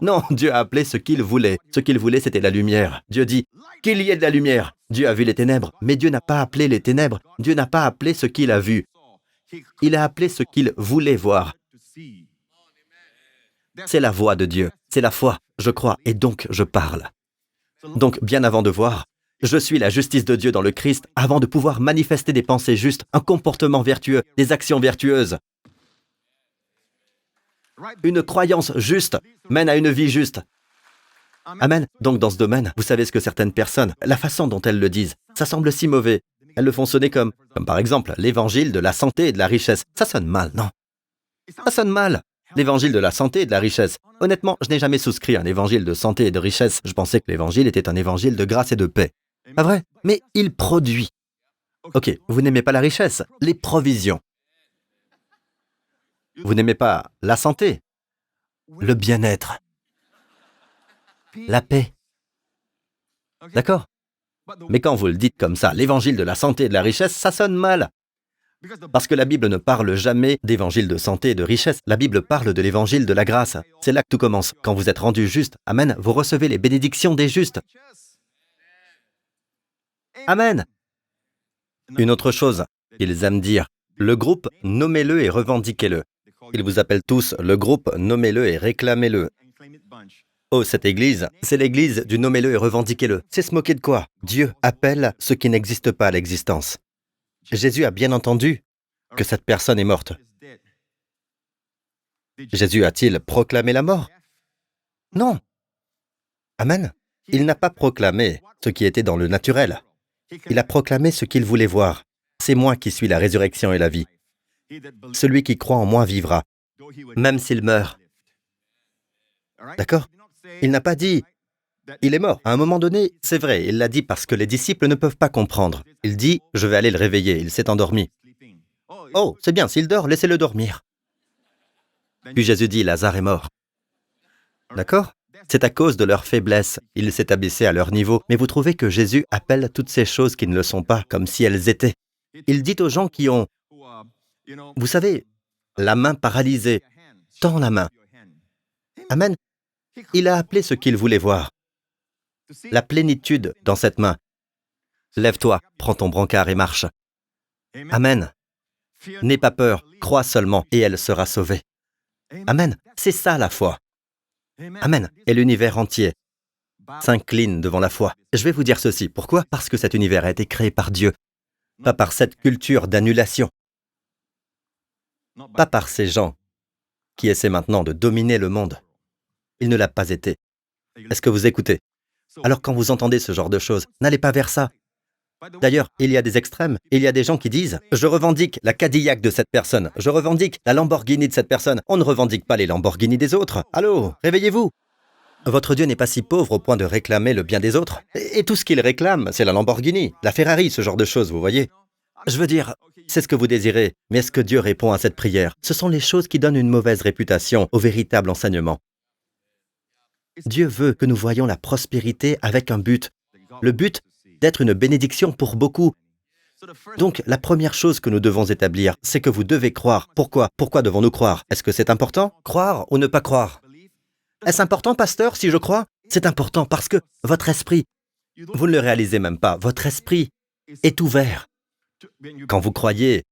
Non, Dieu a appelé ce qu'il voulait. Ce qu'il voulait, c'était la lumière. Dieu dit, « Qu'il y ait de la lumière. » Dieu a vu les ténèbres, mais Dieu n'a pas appelé les ténèbres. Dieu n'a pas appelé ce qu'il a vu. Il a appelé ce qu'il voulait voir. C'est la voix de Dieu. C'est la foi. Je crois, et donc je parle. Donc, bien avant de voir, je suis la justice de Dieu dans le Christ avant de pouvoir manifester des pensées justes, un comportement vertueux, des actions vertueuses. Une croyance juste mène à une vie juste. Amen. Donc dans ce domaine, vous savez ce que certaines personnes, la façon dont elles le disent, ça semble si mauvais. Elles le font sonner comme par exemple, l'évangile de la santé et de la richesse. Ça sonne mal, non? Ça sonne mal. L'évangile de la santé et de la richesse. Honnêtement, je n'ai jamais souscrit à un évangile de santé et de richesse. Je pensais que l'évangile était un évangile de grâce et de paix. Pas vrai? Mais il produit. Ok, vous n'aimez pas la richesse, les provisions. Vous n'aimez pas la santé, le bien-être, la paix. D'accord? Mais quand vous le dites comme ça, l'évangile de la santé et de la richesse, ça sonne mal. Parce que la Bible ne parle jamais d'évangile de santé et de richesse. La Bible parle de l'évangile de la grâce. C'est là que tout commence. Quand vous êtes rendu juste, amen, vous recevez les bénédictions des justes. Amen. Une autre chose qu'ils aiment dire, le groupe, nommez-le et revendiquez-le. Ils vous appellent tous le groupe, nommez-le et réclamez-le. Oh, cette église, c'est l'église du nommez-le et revendiquez-le. C'est se moquer de quoi? Dieu appelle ce qui n'existe pas à l'existence. Jésus a bien entendu que cette personne est morte. Jésus a-t-il proclamé la mort? Non. Amen. Il n'a pas proclamé ce qui était dans le naturel. Il a proclamé ce qu'il voulait voir. C'est moi qui suis la résurrection et la vie. Celui qui croit en moi vivra, même s'il meurt. D'accord? Il n'a pas dit « il est mort ». À un moment donné, c'est vrai, il l'a dit parce que les disciples ne peuvent pas comprendre. Il dit « je vais aller le réveiller, il s'est endormi ». Oh, c'est bien, s'il dort, laissez-le dormir. Puis Jésus dit « Lazare est mort ». D'accord? C'est à cause de leur faiblesse. Il s'est abaissé à leur niveau. Mais vous trouvez que Jésus appelle toutes ces choses qui ne le sont pas comme si elles étaient. Il dit aux gens qui ont, vous savez, la main paralysée, tends la main. Amen. Il a appelé ce qu'il voulait voir. La plénitude dans cette main. Lève-toi, prends ton brancard et marche. Amen. N'aie pas peur, crois seulement et elle sera sauvée. Amen. C'est ça la foi. Amen. Et l'univers entier s'incline devant la foi. Je vais vous dire ceci. Pourquoi? Parce que cet univers a été créé par Dieu, pas par cette culture d'annulation, pas par ces gens qui essaient maintenant de dominer le monde. Il ne l'a pas été. Est-ce que vous écoutez? Alors quand vous entendez ce genre de choses, n'allez pas vers ça. D'ailleurs, il y a des extrêmes. Il y a des gens qui disent « Je revendique la Cadillac de cette personne. Je revendique la Lamborghini de cette personne. On ne revendique pas les Lamborghini des autres. Allô, réveillez-vous !» Votre Dieu n'est pas si pauvre au point de réclamer le bien des autres. Et tout ce qu'il réclame, c'est la Lamborghini, la Ferrari, ce genre de choses, vous voyez. Je veux dire, c'est ce que vous désirez, mais est-ce que Dieu répond à cette prière? Ce sont les choses qui donnent une mauvaise réputation au véritable enseignement. Dieu veut que nous voyions la prospérité avec un but. Le but d'être une bénédiction pour beaucoup. Donc, la première chose que nous devons établir, c'est que vous devez croire. Pourquoi? Pourquoi devons-nous croire? Est-ce que c'est important? Croire ou ne pas croire? Est-ce important, pasteur, si je crois? C'est important parce que votre esprit, vous ne le réalisez même pas, votre esprit est ouvert. Quand vous croyez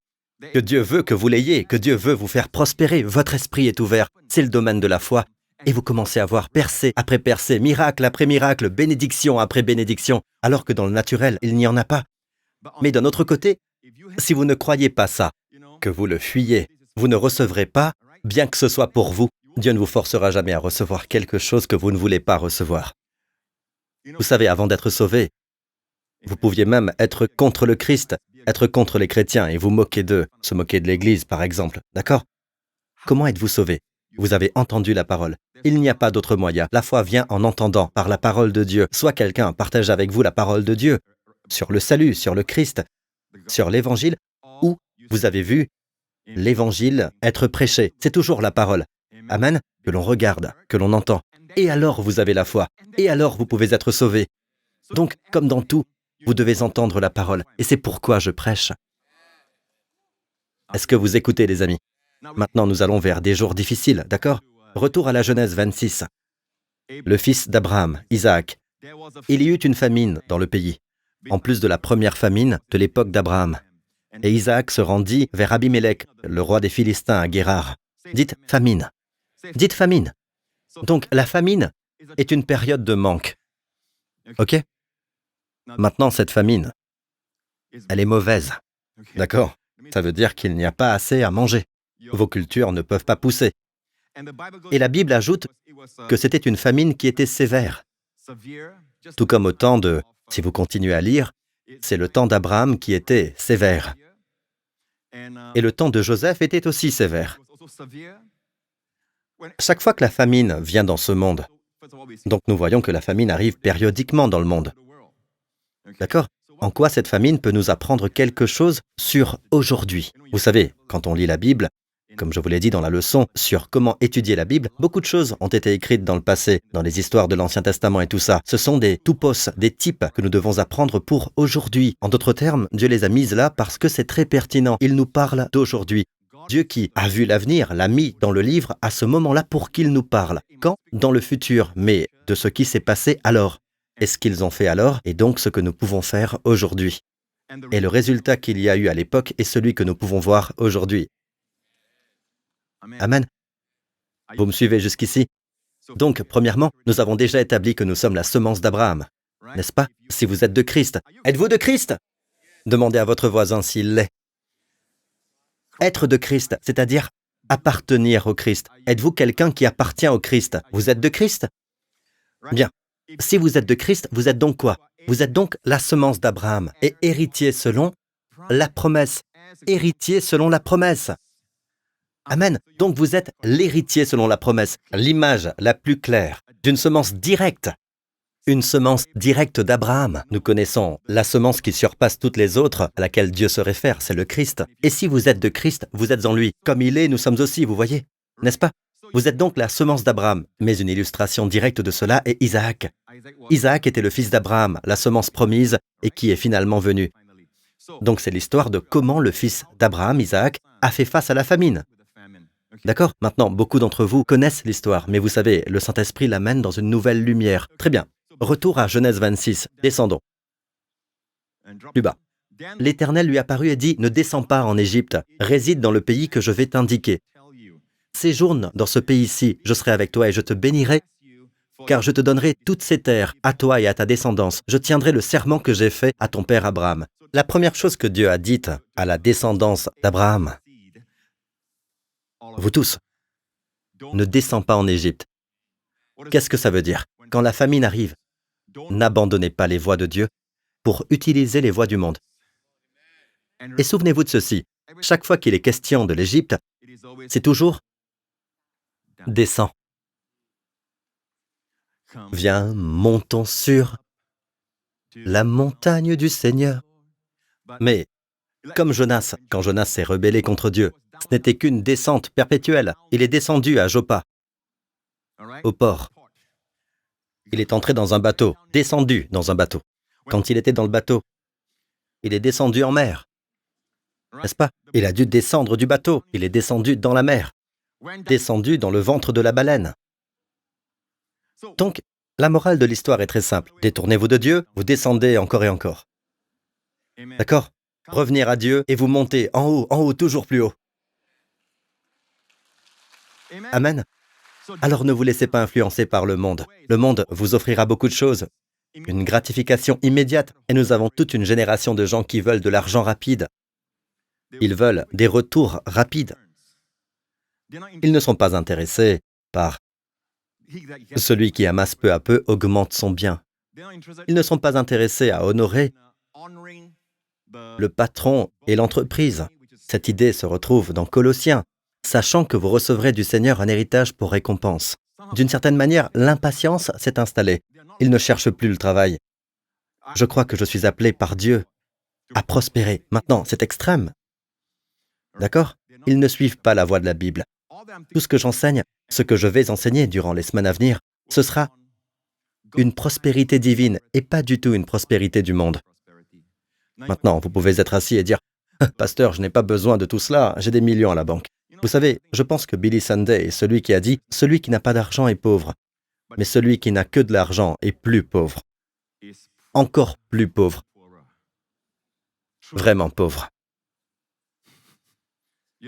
que Dieu veut que vous l'ayez, que Dieu veut vous faire prospérer, votre esprit est ouvert. C'est le domaine de la foi. Et vous commencez à voir percée après percée, miracle après miracle, bénédiction après bénédiction, alors que dans le naturel, il n'y en a pas. Mais d'un autre côté, si vous ne croyez pas ça, que vous le fuyez, vous ne recevrez pas, bien que ce soit pour vous. Dieu ne vous forcera jamais à recevoir quelque chose que vous ne voulez pas recevoir. Vous savez, avant d'être sauvé, vous pouviez même être contre le Christ, être contre les chrétiens et vous moquer d'eux, se moquer de l'Église, par exemple. D'accord? Comment êtes-vous sauvé? Vous avez entendu la parole. Il n'y a pas d'autre moyen. La foi vient en entendant, par la parole de Dieu. Soit quelqu'un partage avec vous la parole de Dieu, sur le salut, sur le Christ, sur l'Évangile, ou vous avez vu l'Évangile être prêché. C'est toujours la parole. Amen, que l'on regarde, que l'on entend. Et alors vous avez la foi. Et alors vous pouvez être sauvé. Donc, comme dans tout, vous devez entendre la parole. Et c'est pourquoi je prêche. Est-ce que vous écoutez, les amis? Maintenant, nous allons vers des jours difficiles, d'accord? Retour à la Genèse 26. Le fils d'Abraham, Isaac. Il y eut une famine dans le pays, en plus de la première famine de l'époque d'Abraham. Et Isaac se rendit vers Abimélec, le roi des Philistins à Guérar. Dites famine. Dites famine. Donc, la famine est une période de manque. OK? Maintenant, cette famine, elle est mauvaise. D'accord? Ça veut dire qu'il n'y a pas assez à manger. Vos cultures ne peuvent pas pousser. Et la Bible ajoute que c'était une famine qui était sévère. Tout comme au temps de, si vous continuez à lire, c'est le temps d'Abraham qui était sévère. Et le temps de Joseph était aussi sévère. Chaque fois que la famine vient dans ce monde, donc nous voyons que la famine arrive périodiquement dans le monde. D'accord? En quoi cette famine peut nous apprendre quelque chose sur aujourd'hui? Vous savez, quand on lit la Bible, comme je vous l'ai dit dans la leçon sur comment étudier la Bible, beaucoup de choses ont été écrites dans le passé, dans les histoires de l'Ancien Testament et tout ça. Ce sont des tupos, des types que nous devons apprendre pour aujourd'hui. En d'autres termes, Dieu les a mises là parce que c'est très pertinent. Il nous parle d'aujourd'hui. Dieu qui a vu l'avenir l'a mis dans le livre à ce moment-là pour qu'il nous parle. Quand? Dans le futur, mais de ce qui s'est passé alors. Et ce qu'ils ont fait alors est donc ce que nous pouvons faire aujourd'hui. Et le résultat qu'il y a eu à l'époque est celui que nous pouvons voir aujourd'hui. Amen. Vous me suivez jusqu'ici? Donc, premièrement, nous avons déjà établi que nous sommes la semence d'Abraham. N'est-ce pas? Si vous êtes de Christ. Êtes-vous de Christ? Demandez à votre voisin s'il l'est. Être de Christ, c'est-à-dire appartenir au Christ. Êtes-vous quelqu'un qui appartient au Christ? Vous êtes de Christ? Bien. Si vous êtes de Christ, vous êtes donc quoi? Vous êtes donc la semence d'Abraham et héritier selon la promesse. Héritier selon la promesse. Amen. Donc vous êtes l'héritier selon la promesse, l'image la plus claire d'une semence directe. Une semence directe d'Abraham. Nous connaissons la semence qui surpasse toutes les autres à laquelle Dieu se réfère, c'est le Christ. Et si vous êtes de Christ, vous êtes en lui. Comme il est, nous sommes aussi, vous voyez, n'est-ce pas? Vous êtes donc la semence d'Abraham. Mais une illustration directe de cela est Isaac. Isaac était le fils d'Abraham, la semence promise, et qui est finalement venu. Donc c'est l'histoire de comment le fils d'Abraham, Isaac, a fait face à la famine. D'accord? Maintenant, beaucoup d'entre vous connaissent l'histoire, mais vous savez, le Saint-Esprit l'amène dans une nouvelle lumière. Très bien. Retour à Genèse 26. Descendons. Plus bas. L'Éternel lui apparut et dit, « Ne descends pas en Égypte, réside dans le pays que je vais t'indiquer. Séjourne dans ce pays-ci, je serai avec toi et je te bénirai, car je te donnerai toutes ces terres, à toi et à ta descendance. Je tiendrai le serment que j'ai fait à ton père Abraham. » La première chose que Dieu a dite à la descendance d'Abraham, vous tous, ne descends pas en Égypte. Qu'est-ce que ça veut dire? Quand la famine arrive, n'abandonnez pas les voies de Dieu pour utiliser les voies du monde. Et souvenez-vous de ceci, chaque fois qu'il est question de l'Égypte, c'est toujours « descends ». Viens, montons sur la montagne du Seigneur. Mais, comme Jonas, quand Jonas s'est rebellé contre Dieu, ce n'était qu'une descente perpétuelle. Il est descendu à Joppa, au port. Il est entré dans un bateau, descendu dans un bateau. Quand il était dans le bateau, il est descendu en mer. N'est-ce pas? Il a dû descendre du bateau. Il est descendu dans la mer. Descendu dans le ventre de la baleine. Donc, la morale de l'histoire est très simple. Détournez-vous de Dieu, vous descendez encore et encore. D'accord? Revenir à Dieu et vous montez en haut, toujours plus haut. Amen. Alors ne vous laissez pas influencer par le monde. Le monde vous offrira beaucoup de choses. Une gratification immédiate. Et nous avons toute une génération de gens qui veulent de l'argent rapide. Ils veulent des retours rapides. Ils ne sont pas intéressés par celui qui amasse peu à peu augmente son bien. Ils ne sont pas intéressés à honorer le patron et l'entreprise. Cette idée se retrouve dans Colossiens, sachant que vous recevrez du Seigneur un héritage pour récompense. D'une certaine manière, l'impatience s'est installée. Ils ne cherchent plus le travail. Je crois que je suis appelé par Dieu à prospérer. Maintenant, c'est extrême. D'accord? Ils ne suivent pas la voie de la Bible. Tout ce que j'enseigne, ce que je vais enseigner durant les semaines à venir, ce sera une prospérité divine et pas du tout une prospérité du monde. Maintenant, vous pouvez être assis et dire « Pasteur, je n'ai pas besoin de tout cela, j'ai des millions à la banque. » Vous savez, je pense que Billy Sunday est celui qui a dit « Celui qui n'a pas d'argent est pauvre, mais celui qui n'a que de l'argent est plus pauvre. Encore plus pauvre. Vraiment pauvre. »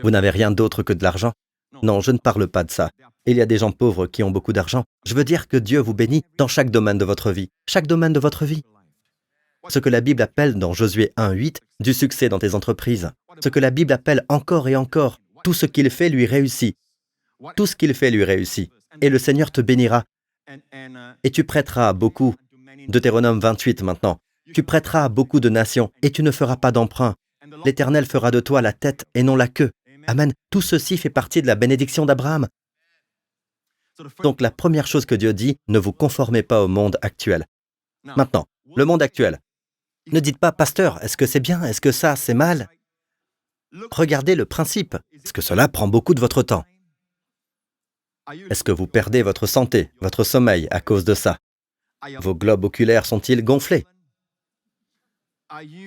Vous n'avez rien d'autre que de l'argent? Non, je ne parle pas de ça. Il y a des gens pauvres qui ont beaucoup d'argent. Je veux dire que Dieu vous bénit dans chaque domaine de votre vie. Chaque domaine de votre vie. Ce que la Bible appelle dans Josué 1:8, du succès dans tes entreprises. Ce que la Bible appelle encore et encore, tout ce qu'il fait lui réussit. Tout ce qu'il fait lui réussit. Et le Seigneur te bénira. Et tu prêteras à beaucoup. Deutéronome 28 maintenant. Tu prêteras à beaucoup de nations et tu ne feras pas d'emprunt. L'Éternel fera de toi la tête et non la queue. Amen. Tout ceci fait partie de la bénédiction d'Abraham. Donc la première chose que Dieu dit, ne vous conformez pas au monde actuel. Maintenant, le monde actuel. Ne dites pas, pasteur, est-ce que c'est bien? Est-ce que ça, c'est mal? Regardez le principe. Est-ce que cela prend beaucoup de votre temps? Est-ce que vous perdez votre santé, votre sommeil à cause de ça? Vos globes oculaires sont-ils gonflés?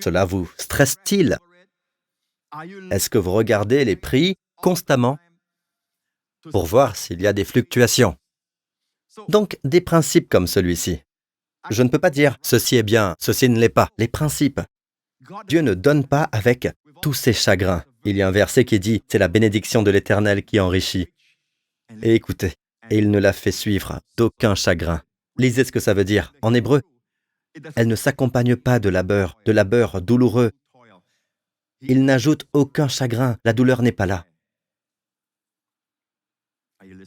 Cela vous stresse-t-il? Est-ce que vous regardez les prix constamment pour voir s'il y a des fluctuations? Donc, des principes comme celui-ci. Je ne peux pas dire « ceci est bien, ceci ne l'est pas ». Les principes. Dieu ne donne pas avec tous ses chagrins. Il y a un verset qui dit « c'est la bénédiction de l'Éternel qui enrichit ». Et écoutez, et il ne la fait suivre d'aucun chagrin. Lisez ce que ça veut dire en hébreu. Elle ne s'accompagne pas de labeur douloureux. Il n'ajoute aucun chagrin, la douleur n'est pas là.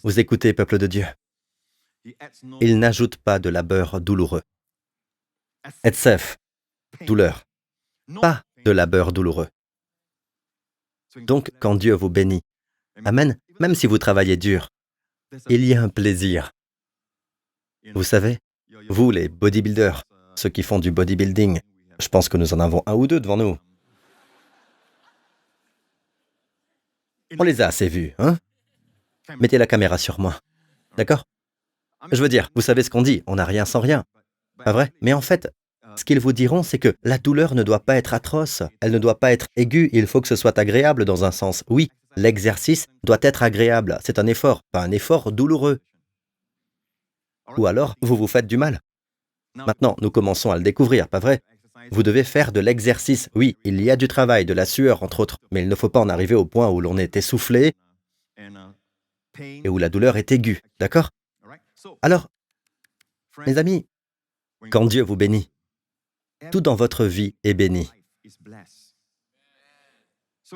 Vous écoutez, peuple de Dieu. Il n'ajoute pas de labeur douloureux. Etsef, douleur, pas de labeur douloureux. Donc, quand Dieu vous bénit, Amen, même si vous travaillez dur, il y a un plaisir. Vous savez, vous les bodybuilders, ceux qui font du bodybuilding, je pense que nous en avons un ou deux devant nous. On les a assez vus, hein? Mettez la caméra sur moi, d'accord? Je veux dire, vous savez ce qu'on dit, on n'a rien sans rien, pas vrai? Mais en fait, ce qu'ils vous diront, c'est que la douleur ne doit pas être atroce, elle ne doit pas être aiguë, il faut que ce soit agréable dans un sens. Oui, l'exercice doit être agréable, c'est un effort, pas un effort douloureux. Ou alors, vous vous faites du mal. Maintenant, nous commençons à le découvrir, pas vrai? Vous devez faire de l'exercice. Oui, il y a du travail, de la sueur, entre autres, mais il ne faut pas en arriver au point où l'on est essoufflé et où la douleur est aiguë, d'accord? Alors, mes amis, quand Dieu vous bénit, tout dans votre vie est béni.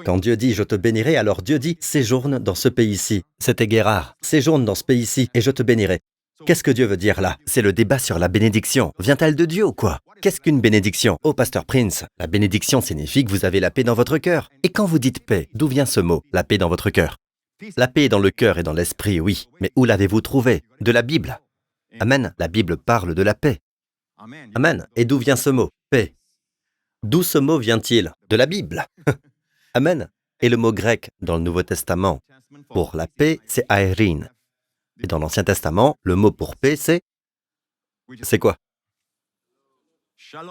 Quand Dieu dit « je te bénirai », alors Dieu dit « séjourne dans ce pays-ci ». C'était Guérard. « Séjourne dans ce pays-ci et je te bénirai ». Qu'est-ce que Dieu veut dire là? C'est le débat sur la bénédiction. Vient-elle de Dieu ou quoi? Qu'est-ce qu'une bénédiction? Oh, Pasteur Prince, la bénédiction signifie que vous avez la paix dans votre cœur. Et quand vous dites paix, d'où vient ce mot, la paix dans votre cœur? La paix est dans le cœur et dans l'esprit, oui. Mais où l'avez-vous trouvée? De la Bible. Amen. La Bible parle de la paix. Amen. Et d'où vient ce mot? Paix. D'où ce mot vient-il? De la Bible. Amen. Et le mot grec dans le Nouveau Testament pour la paix, c'est aerin. Et dans l'Ancien Testament, le mot pour paix, c'est quoi?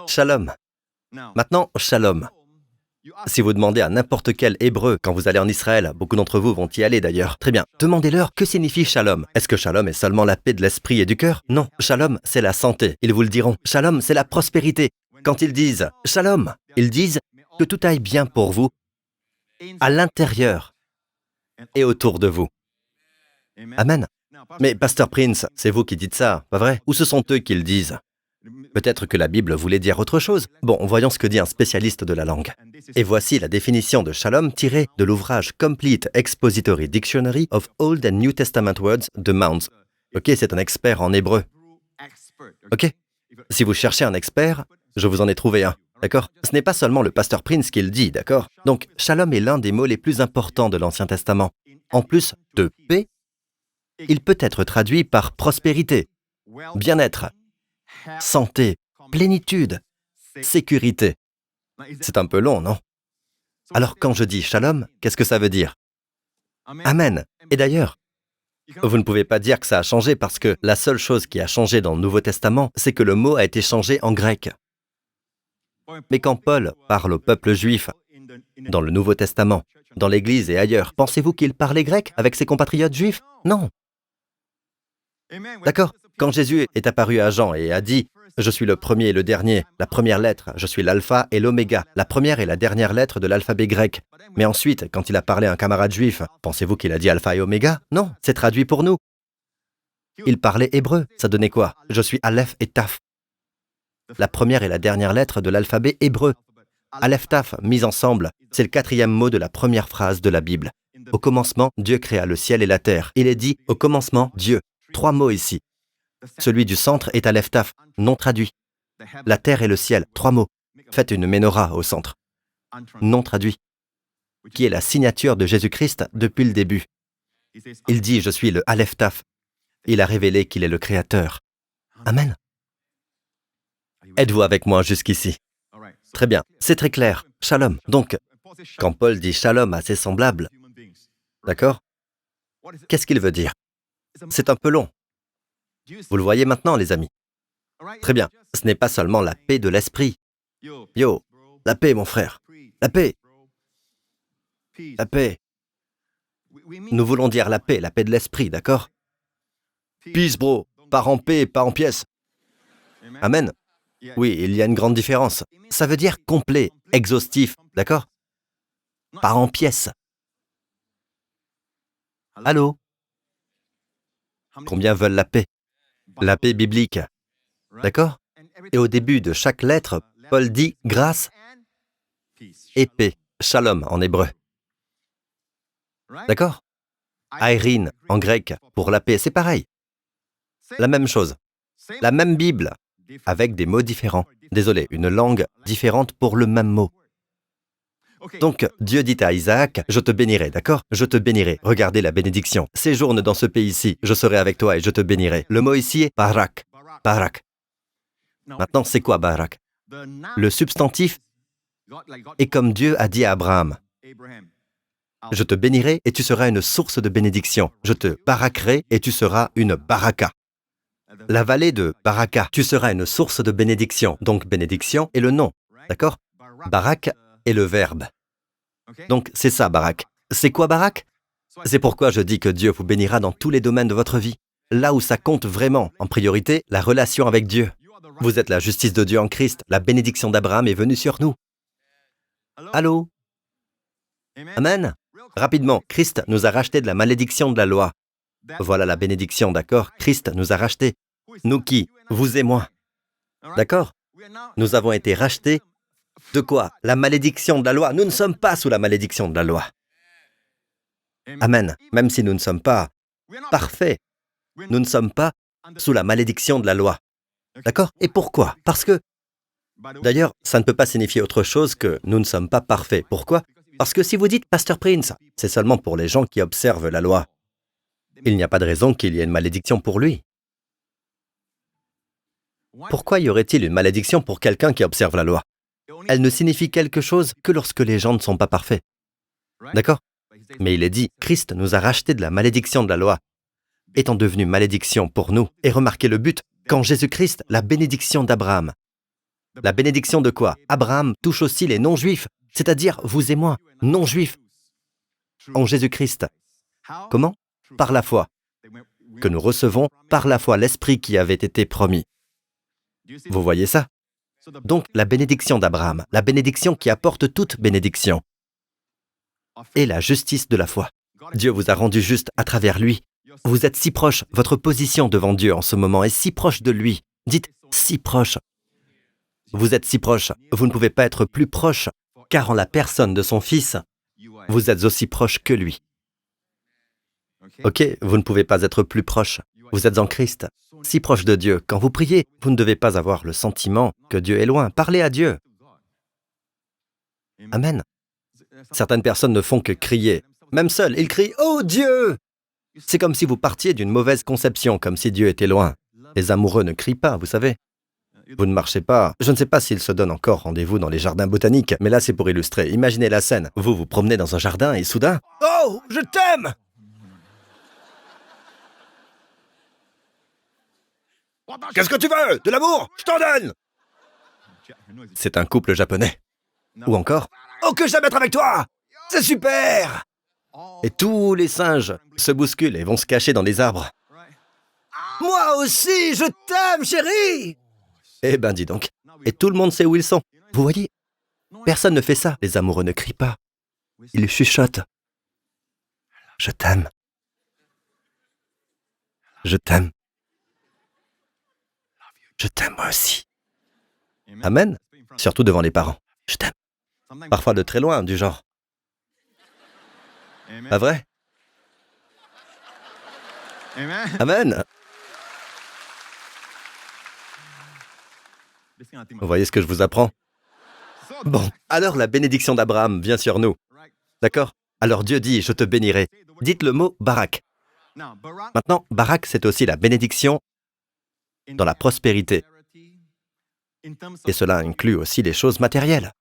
Shalom. Maintenant, shalom. Si vous demandez à n'importe quel hébreu quand vous allez en Israël, beaucoup d'entre vous vont y aller d'ailleurs, très bien, demandez-leur que signifie shalom. Est-ce que shalom est seulement la paix de l'esprit et du cœur? Non, shalom, c'est la santé. Ils vous le diront. Shalom, c'est la prospérité. Quand ils disent shalom, ils disent que tout aille bien pour vous à l'intérieur et autour de vous. Amen. Mais Pasteur Prince, c'est vous qui dites ça, pas vrai? Ou ce sont eux qui le disent? Peut-être que la Bible voulait dire autre chose. Bon, voyons ce que dit un spécialiste de la langue. Et voici la définition de shalom tirée de l'ouvrage Complete Expository Dictionary of Old and New Testament Words de Mounds. Ok, c'est un expert en hébreu. Ok? Si vous cherchez un expert, je vous en ai trouvé un. D'accord? Ce n'est pas seulement le Pasteur Prince qui le dit, d'accord? Donc, shalom est l'un des mots les plus importants de l'Ancien Testament. En plus de paix, il peut être traduit par prospérité, bien-être, santé, plénitude, sécurité. C'est un peu long, non? Alors quand je dis shalom, qu'est-ce que ça veut dire? Amen. Et d'ailleurs, vous ne pouvez pas dire que ça a changé parce que la seule chose qui a changé dans le Nouveau Testament, c'est que le mot a été changé en grec. Mais quand Paul parle au peuple juif dans le Nouveau Testament, dans l'Église et ailleurs, pensez-vous qu'il parlait grec avec ses compatriotes juifs? Non. D'accord? Quand Jésus est apparu à Jean et a dit « Je suis le premier et le dernier, la première lettre, je suis l'alpha et l'oméga, la première et la dernière lettre de l'alphabet grec. » Mais ensuite, quand il a parlé à un camarade juif, pensez-vous qu'il a dit alpha et oméga? Non, c'est traduit pour nous. Il parlait hébreu, ça donnait quoi? Je suis Aleph et Taf. La première et la dernière lettre de l'alphabet hébreu. Aleph Taf, mis ensemble, c'est le 4e mot de la première phrase de la Bible. Au commencement, Dieu créa le ciel et la terre. Il est dit, au commencement, Dieu. 3 mots ici. Celui du centre est Aleph Taf, non traduit. La terre et le ciel, 3 mots. Faites une menorah au centre. Non traduit. Qui est la signature de Jésus-Christ depuis le début. Il dit, je suis le Aleph Taf. Il a révélé qu'il est le Créateur. Amen. Êtes-vous avec moi jusqu'ici? Très bien, c'est très clair. Shalom. Donc, quand Paul dit shalom à ses semblables, d'accord? Qu'est-ce qu'il veut dire? C'est un peu long. Vous le voyez maintenant, les amis. Très bien, ce n'est pas seulement la paix de l'esprit. Yo, la paix, mon frère. La paix. La paix. Nous voulons dire la paix de l'esprit, d'accord? Peace, bro. Pas en paix, pas en pièces. Amen. Oui, il y a une grande différence. Ça veut dire complet, exhaustif, d'accord? Pas en pièces. Allô? Combien veulent la paix? La paix biblique. D'accord? Et au début de chaque lettre, Paul dit grâce et paix. Shalom en hébreu. D'accord? Aerin en grec pour la paix, c'est pareil. La même chose, la même Bible, avec des mots différents. Désolé, une langue différente pour le même mot. Donc, Dieu dit à Isaac, « Je te bénirai, d'accord? Je te bénirai. Regardez la bénédiction. Séjourne dans ce pays-ci, je serai avec toi et je te bénirai. » Le mot ici est barak. Barak. Maintenant, c'est quoi barak? Le substantif est comme Dieu a dit à Abraham. Je te bénirai et tu seras une source de bénédiction. Je te barakerai et tu seras une baraka. La vallée de Baraka, tu seras une source de bénédiction. Donc bénédiction est le nom, d'accord? Barak est le verbe. Donc c'est ça, Barak. C'est quoi Barak? C'est pourquoi je dis que Dieu vous bénira dans tous les domaines de votre vie. Là où ça compte vraiment, en priorité, la relation avec Dieu. Vous êtes la justice de Dieu en Christ. La bénédiction d'Abraham est venue sur nous. Allô? Amen. Rapidement, Christ nous a rachetés de la malédiction de la loi. Voilà la bénédiction, d'accord? Christ nous a rachetés. Nous qui? Vous et moi. D'accord? Nous avons été rachetés de quoi? La malédiction de la loi. Nous ne sommes pas sous la malédiction de la loi. Amen. Même si nous ne sommes pas parfaits, nous ne sommes pas sous la malédiction de la loi. D'accord? Et pourquoi? Parce que, d'ailleurs, ça ne peut pas signifier autre chose que nous ne sommes pas parfaits. Pourquoi? Parce que si vous dites, Pasteur Prince, c'est seulement pour les gens qui observent la loi. Il n'y a pas de raison qu'il y ait une malédiction pour lui. Pourquoi y aurait-il une malédiction pour quelqu'un qui observe la loi? Elle ne signifie quelque chose que lorsque les gens ne sont pas parfaits. D'accord? Mais il est dit, Christ nous a rachetés de la malédiction de la loi, étant devenu malédiction pour nous. Et remarquez le but, quand Jésus-Christ, la bénédiction d'Abraham. La bénédiction de quoi? Abraham touche aussi les non-juifs, c'est-à-dire vous et moi, non-juifs, en Jésus-Christ. Comment? Par la foi, que nous recevons par la foi l'Esprit qui avait été promis. Vous voyez ça? Donc, la bénédiction d'Abraham, la bénédiction qui apporte toute bénédiction, et la justice de la foi. Dieu vous a rendu juste à travers lui. Vous êtes si proche, votre position devant Dieu en ce moment est si proche de lui. Dites, si proche. Vous êtes si proche, vous ne pouvez pas être plus proche, car en la personne de son Fils, vous êtes aussi proche que lui. Ok, vous ne pouvez pas être plus proche. Vous êtes en Christ, si proche de Dieu. Quand vous priez, vous ne devez pas avoir le sentiment que Dieu est loin. Parlez à Dieu. Amen. Certaines personnes ne font que crier. Même seuls, ils crient « Oh Dieu !» C'est comme si vous partiez d'une mauvaise conception, comme si Dieu était loin. Les amoureux ne crient pas, vous savez. Vous ne marchez pas. Je ne sais pas s'ils se donnent encore rendez-vous dans les jardins botaniques, mais là c'est pour illustrer. Imaginez la scène. Vous vous promenez dans un jardin et soudain « Oh, je t'aime !» Qu'est-ce que tu veux? De l'amour? Je t'en donne! C'est un couple japonais. Ou encore, oh que j'aime être avec toi! C'est super! Et tous les singes se bousculent et vont se cacher dans les arbres. Moi aussi, je t'aime, chérie! Eh ben, dis donc. Et tout le monde sait où ils sont. Vous voyez? Personne ne fait ça. Les amoureux ne crient pas. Ils chuchotent. Je t'aime. Je t'aime. Je t'aime moi aussi. Amen. Surtout devant les parents. Je t'aime. Parfois de très loin, du genre. Pas vrai? Amen. Vous voyez ce que je vous apprends? Bon, alors la bénédiction d'Abraham vient sur nous. D'accord? Alors Dieu dit, je te bénirai. Dites le mot barak. Maintenant, barak, c'est aussi la bénédiction dans la prospérité. Et cela inclut aussi les choses matérielles.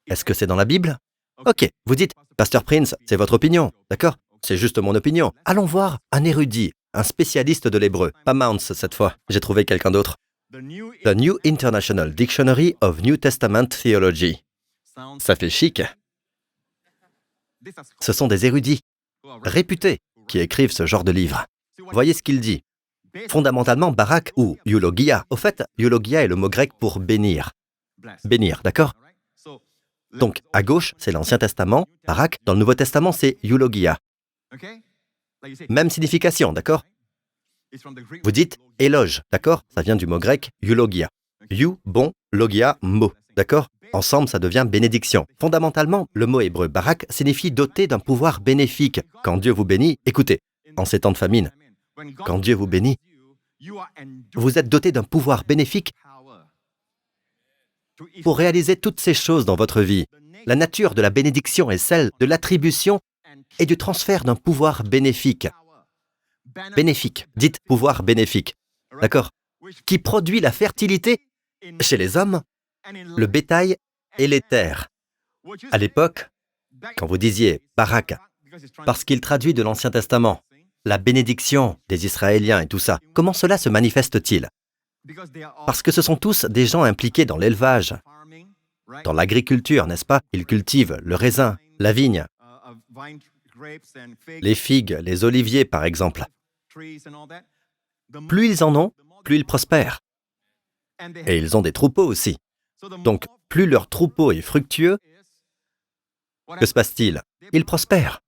Est-ce que c'est dans la Bible? Ok, vous dites, Pasteur Prince, c'est votre opinion, d'accord? C'est juste mon opinion. Allons voir un érudit, un spécialiste de l'hébreu. Pas Mounce cette fois, j'ai trouvé quelqu'un d'autre. The New International Dictionary of New Testament Theology. Ça fait chic. Ce sont des érudits, réputés, qui écrivent ce genre de livres. Voyez ce qu'il dit. Fondamentalement, barak ou eulogia. Au fait, eulogia est le mot grec pour bénir. Bénir, d'accord? Donc, à gauche, c'est l'Ancien Testament. Barak, dans le Nouveau Testament, c'est eulogia. Même signification, d'accord? Vous dites éloge, d'accord? Ça vient du mot grec eulogia. You, bon, logia, mot, d'accord? Ensemble, ça devient bénédiction. Fondamentalement, le mot hébreu barak signifie doté d'un pouvoir bénéfique. Quand Dieu vous bénit, écoutez, en ces temps de famine, quand Dieu vous bénit, Vous êtes doté d'un pouvoir bénéfique pour réaliser toutes ces choses dans votre vie. La nature de la bénédiction est celle de l'attribution et du transfert d'un pouvoir bénéfique. Bénéfique, dites pouvoir bénéfique, d'accord? Qui produit la fertilité chez les hommes, le bétail et les terres. À l'époque, quand vous disiez Barak, parce qu'il traduit de l'Ancien Testament, la bénédiction des Israéliens et tout ça, comment cela se manifeste-t-il? Parce que ce sont tous des gens impliqués dans l'élevage, dans l'agriculture, n'est-ce pas? Ils cultivent le raisin, la vigne, les figues, les oliviers, par exemple. Plus ils en ont, plus ils prospèrent. Et ils ont des troupeaux aussi. Donc, plus leur troupeau est fructueux, que se passe-t-il? Ils prospèrent.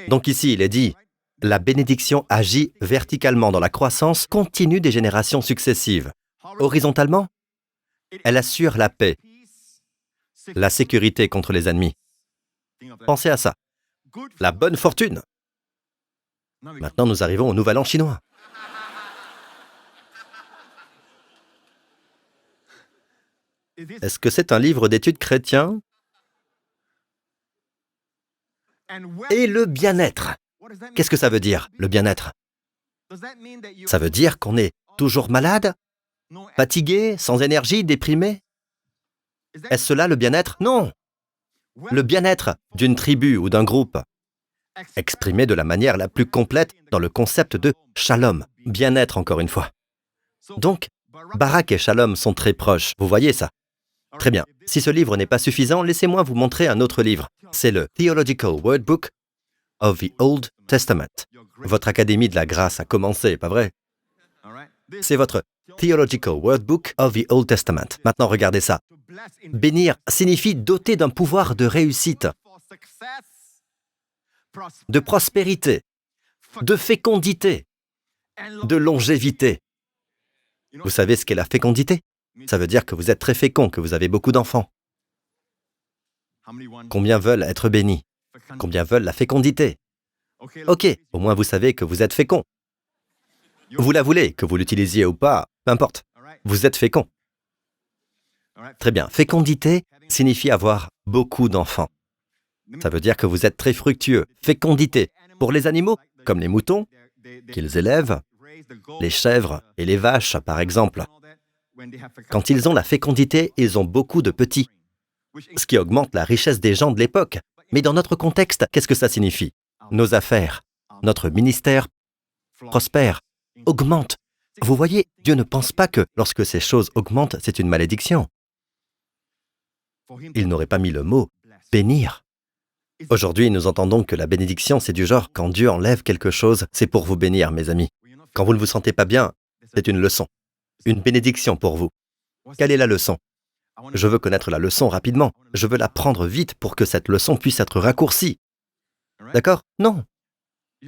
Donc ici, il est dit, la bénédiction agit verticalement dans la croissance continue des générations successives. Horizontalement, elle assure la paix, la sécurité contre les ennemis. Pensez à ça. La bonne fortune. Maintenant, nous arrivons au Nouvel An chinois. Est-ce que c'est un livre d'études chrétien? Et le bien-être. Qu'est-ce que ça veut dire, le bien-être? Ça veut dire qu'on est toujours malade, fatigué, sans énergie, déprimé? Est-ce cela le bien-être? Non. Le bien-être d'une tribu ou d'un groupe, exprimé de la manière la plus complète dans le concept de shalom, bien-être encore une fois. Donc, Barak et Shalom sont très proches, vous voyez ça? Très bien. Si ce livre n'est pas suffisant, laissez-moi vous montrer un autre livre. C'est le Theological Word Book of the Old Testament. Votre Académie de la Grâce a commencé, pas vrai? C'est votre Theological Word Book of the Old Testament. Maintenant, regardez ça. Bénir signifie doter d'un pouvoir de réussite, de prospérité, de fécondité, de longévité. Vous savez ce qu'est la fécondité? Ça veut dire que vous êtes très fécond, que vous avez beaucoup d'enfants. Combien veulent être bénis? Combien veulent la fécondité? Ok, au moins vous savez que vous êtes fécond. Vous la voulez, que vous l'utilisiez ou pas, peu importe. Vous êtes fécond. Très bien. Fécondité signifie avoir beaucoup d'enfants. Ça veut dire que vous êtes très fructueux. Fécondité. Pour les animaux, comme les moutons, qu'ils élèvent, les chèvres et les vaches, par exemple. Quand ils ont la fécondité, ils ont beaucoup de petits, ce qui augmente la richesse des gens de l'époque. Mais dans notre contexte, qu'est-ce que ça signifie? Nos affaires, notre ministère prospère, augmente. Vous voyez, Dieu ne pense pas que lorsque ces choses augmentent, c'est une malédiction. Il n'aurait pas mis le mot « bénir ». Aujourd'hui, nous entendons que la bénédiction, c'est du genre, quand Dieu enlève quelque chose, c'est pour vous bénir, mes amis. Quand vous ne vous sentez pas bien, c'est une leçon, une bénédiction pour vous. Quelle est la leçon? Je veux connaître la leçon rapidement. Je veux la prendre vite pour que cette leçon puisse être raccourcie. D'accord? Non.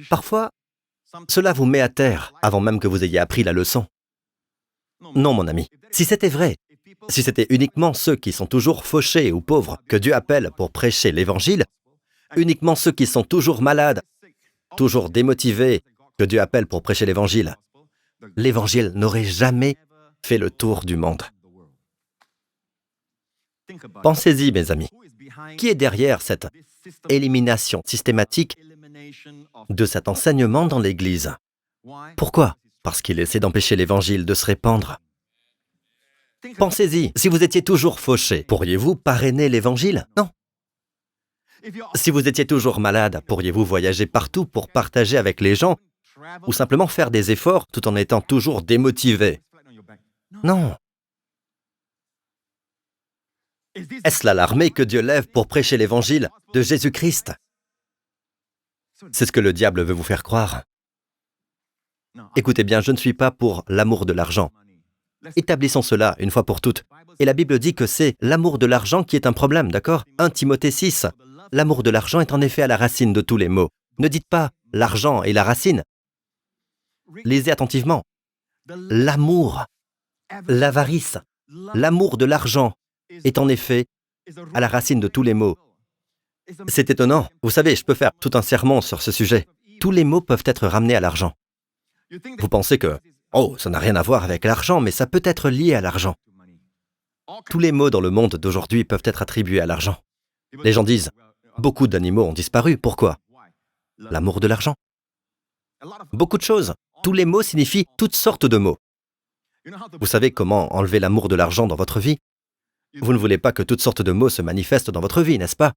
Parfois, cela vous met à terre avant même que vous ayez appris la leçon. Non, mon ami. Si c'était vrai, si c'était uniquement ceux qui sont toujours fauchés ou pauvres que Dieu appelle pour prêcher l'Évangile, uniquement ceux qui sont toujours malades, toujours démotivés que Dieu appelle pour prêcher l'Évangile, l'Évangile n'aurait jamais fait le tour du monde. Pensez-y, mes amis. Qui est derrière cette élimination systématique de cet enseignement dans l'Église? Pourquoi? Parce qu'il essaie d'empêcher l'Évangile de se répandre. Pensez-y, si vous étiez toujours fauché, pourriez-vous parrainer l'Évangile? Non. Si vous étiez toujours malade, pourriez-vous voyager partout pour partager avec les gens ou simplement faire des efforts tout en étant toujours démotivé? Non. Est-ce là l'armée que Dieu lève pour prêcher l'Évangile de Jésus-Christ? C'est ce que le diable veut vous faire croire. Écoutez bien, je ne suis pas pour l'amour de l'argent. Établissons cela une fois pour toutes. Et la Bible dit que c'est l'amour de l'argent qui est un problème, d'accord? 1 Timothée 6. L'amour de l'argent est en effet à la racine de tous les maux. Ne dites pas « l'argent est la racine ». Lisez attentivement. L'amour, l'avarice, l'amour de l'argent est en effet à la racine de tous les maux. C'est étonnant. Vous savez, je peux faire tout un sermon sur ce sujet. Tous les maux peuvent être ramenés à l'argent. Vous pensez que, oh, ça n'a rien à voir avec l'argent, mais ça peut être lié à l'argent. Tous les maux dans le monde d'aujourd'hui peuvent être attribués à l'argent. Les gens disent, beaucoup d'animaux ont disparu, pourquoi? L'amour de l'argent. Beaucoup de choses. Tous les mots signifient toutes sortes de mots. Vous savez comment enlever l'amour de l'argent dans votre vie? Vous ne voulez pas que toutes sortes de mots se manifestent dans votre vie, n'est-ce pas?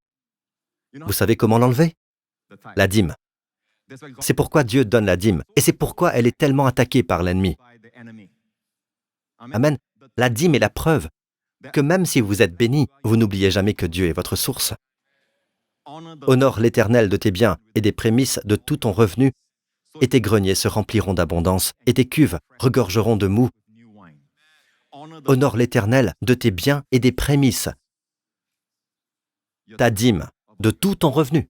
Vous savez comment l'enlever? La dîme. C'est pourquoi Dieu donne la dîme, et c'est pourquoi elle est tellement attaquée par l'ennemi. Amen. La dîme est la preuve que même si vous êtes béni, vous n'oubliez jamais que Dieu est votre source. Honore l'Éternel de tes biens et des prémices de tout ton revenu, et tes greniers se rempliront d'abondance, et tes cuves regorgeront de moût. Honore l'Éternel de tes biens et des prémices, ta dîme, de tout ton revenu.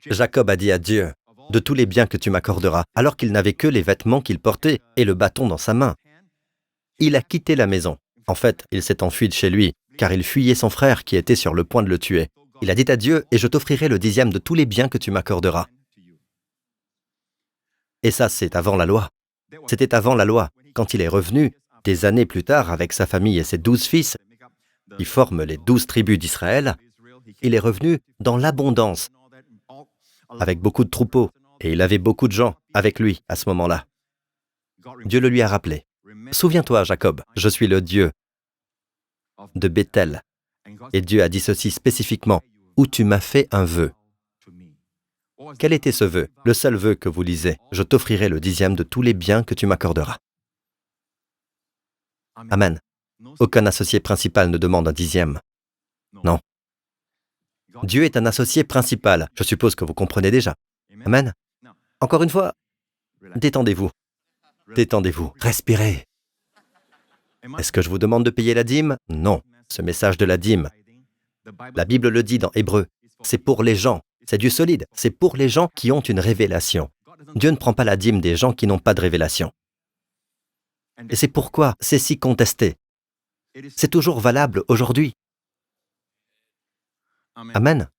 Jacob a dit à Dieu, de tous les biens que tu m'accorderas, alors qu'il n'avait que les vêtements qu'il portait et le bâton dans sa main. Il a quitté la maison. En fait, il s'est enfui de chez lui, car il fuyait son frère qui était sur le point de le tuer. Il a dit à Dieu, et je t'offrirai le 10e de tous les biens que tu m'accorderas. Et ça, c'est avant la loi. C'était avant la loi. Quand il est revenu, des années plus tard, avec sa famille et ses 12 fils, qui forment les 12 tribus d'Israël, il est revenu dans l'abondance, avec beaucoup de troupeaux, et il avait beaucoup de gens avec lui à ce moment-là. Dieu le lui a rappelé. Souviens-toi, Jacob, je suis le Dieu de Béthel. Et Dieu a dit ceci spécifiquement, où tu m'as fait un vœu. Quel était ce vœu? Le seul vœu que vous lisez, je t'offrirai le 10e de tous les biens que tu m'accorderas. Amen. Aucun associé principal ne demande un 10e. Non. Dieu est un associé principal. Je suppose que vous comprenez déjà. Amen. Encore une fois, détendez-vous. Détendez-vous. Respirez. Est-ce que je vous demande de payer la dîme? Non. Ce message de la dîme, la Bible le dit dans Hébreux, c'est pour les gens. C'est du solide. C'est pour les gens qui ont une révélation. Dieu ne prend pas la dîme des gens qui n'ont pas de révélation. Et c'est pourquoi c'est si contesté. C'est toujours valable aujourd'hui. Amen.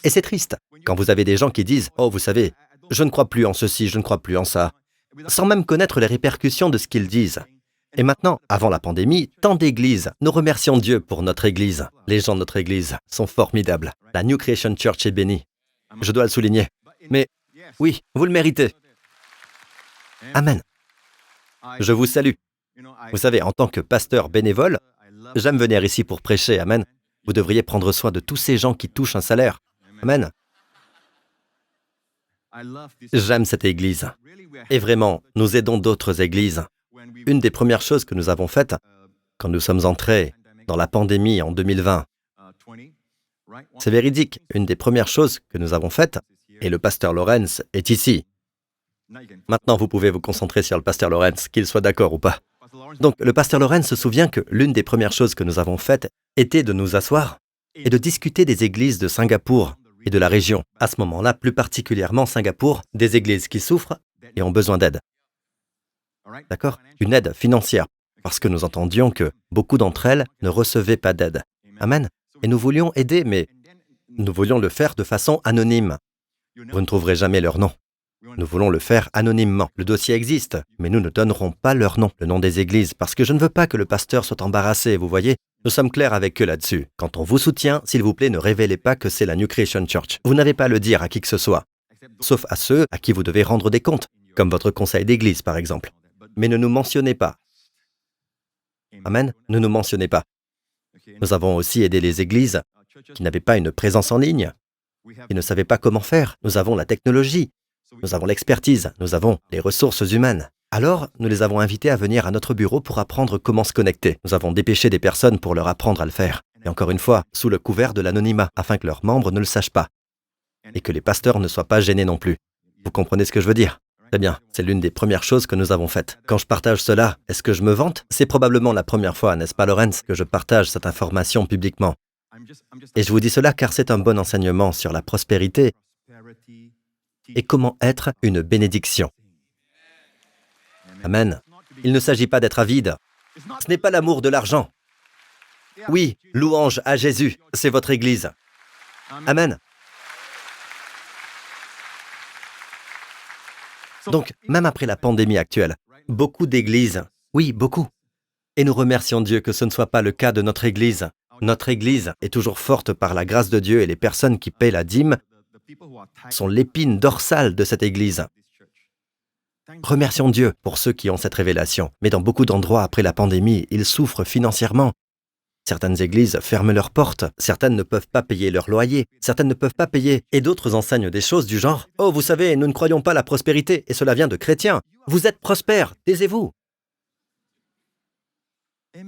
Et c'est triste quand vous avez des gens qui disent « Oh, vous savez, je ne crois plus en ceci, je ne crois plus en ça », sans même connaître les répercussions de ce qu'ils disent. Et maintenant, avant la pandémie, tant d'églises, nous remercions Dieu pour notre église. Les gens de notre église sont formidables. La New Creation Church est bénie. Je dois le souligner. Mais oui, vous le méritez. Amen. Je vous salue. Vous savez, en tant que pasteur bénévole, j'aime venir ici pour prêcher. Amen. Vous devriez prendre soin de tous ces gens qui touchent un salaire. Amen. J'aime cette église. Et vraiment, nous aidons d'autres églises. Une des premières choses que nous avons faites, quand nous sommes entrés dans la pandémie en 2020, c'est véridique, une des premières choses que nous avons faites, et le pasteur Lawrence est ici. Maintenant, vous pouvez vous concentrer sur le pasteur Lawrence, qu'il soit d'accord ou pas. Donc, le pasteur Lawrence se souvient que l'une des premières choses que nous avons faites était de nous asseoir et de discuter des églises de Singapour et de la région. À ce moment-là, plus particulièrement Singapour, des églises qui souffrent et ont besoin d'aide. D'accord? Une aide financière, parce que nous entendions que beaucoup d'entre elles ne recevaient pas d'aide. Amen. Et nous voulions aider, mais nous voulions le faire de façon anonyme. Vous ne trouverez jamais leur nom. Nous voulons le faire anonymement. Le dossier existe, mais nous ne donnerons pas leur nom, le nom des églises, parce que je ne veux pas que le pasteur soit embarrassé, vous voyez. Nous sommes clairs avec eux là-dessus. Quand on vous soutient, s'il vous plaît, ne révélez pas que c'est la New Creation Church. Vous n'avez pas à le dire à qui que ce soit, sauf à ceux à qui vous devez rendre des comptes, comme votre conseil d'église, par exemple. Mais ne nous mentionnez pas. Amen. Ne nous mentionnez pas. Nous avons aussi aidé les églises qui n'avaient pas une présence en ligne, qui ne savaient pas comment faire. Nous avons la technologie, nous avons l'expertise, nous avons les ressources humaines. Alors, nous les avons invités à venir à notre bureau pour apprendre comment se connecter. Nous avons dépêché des personnes pour leur apprendre à le faire. Et encore une fois, sous le couvert de l'anonymat, afin que leurs membres ne le sachent pas. Et que les pasteurs ne soient pas gênés non plus. Vous comprenez ce que je veux dire? Très bien, c'est l'une des premières choses que nous avons faites. Quand je partage cela, est-ce que je me vante? C'est probablement la première fois, n'est-ce pas, Lawrence, que je partage cette information publiquement. Et je vous dis cela car c'est un bon enseignement sur la prospérité et comment être une bénédiction. Amen. Il ne s'agit pas d'être avide. Ce n'est pas l'amour de l'argent. Oui, louange à Jésus, c'est votre Église. Amen. Donc, même après la pandémie actuelle, beaucoup d'églises, oui, beaucoup. Et nous remercions Dieu que ce ne soit pas le cas de notre Église. Notre Église est toujours forte par la grâce de Dieu et les personnes qui paient la dîme sont l'épine dorsale de cette Église. Remercions Dieu pour ceux qui ont cette révélation. Mais dans beaucoup d'endroits après la pandémie, ils souffrent financièrement. Certaines églises ferment leurs portes, certaines ne peuvent pas payer leur loyer, certaines ne peuvent pas payer, et d'autres enseignent des choses du genre « Oh, vous savez, nous ne croyons pas à la prospérité, et cela vient de chrétiens. Vous êtes prospères, taisez-vous. »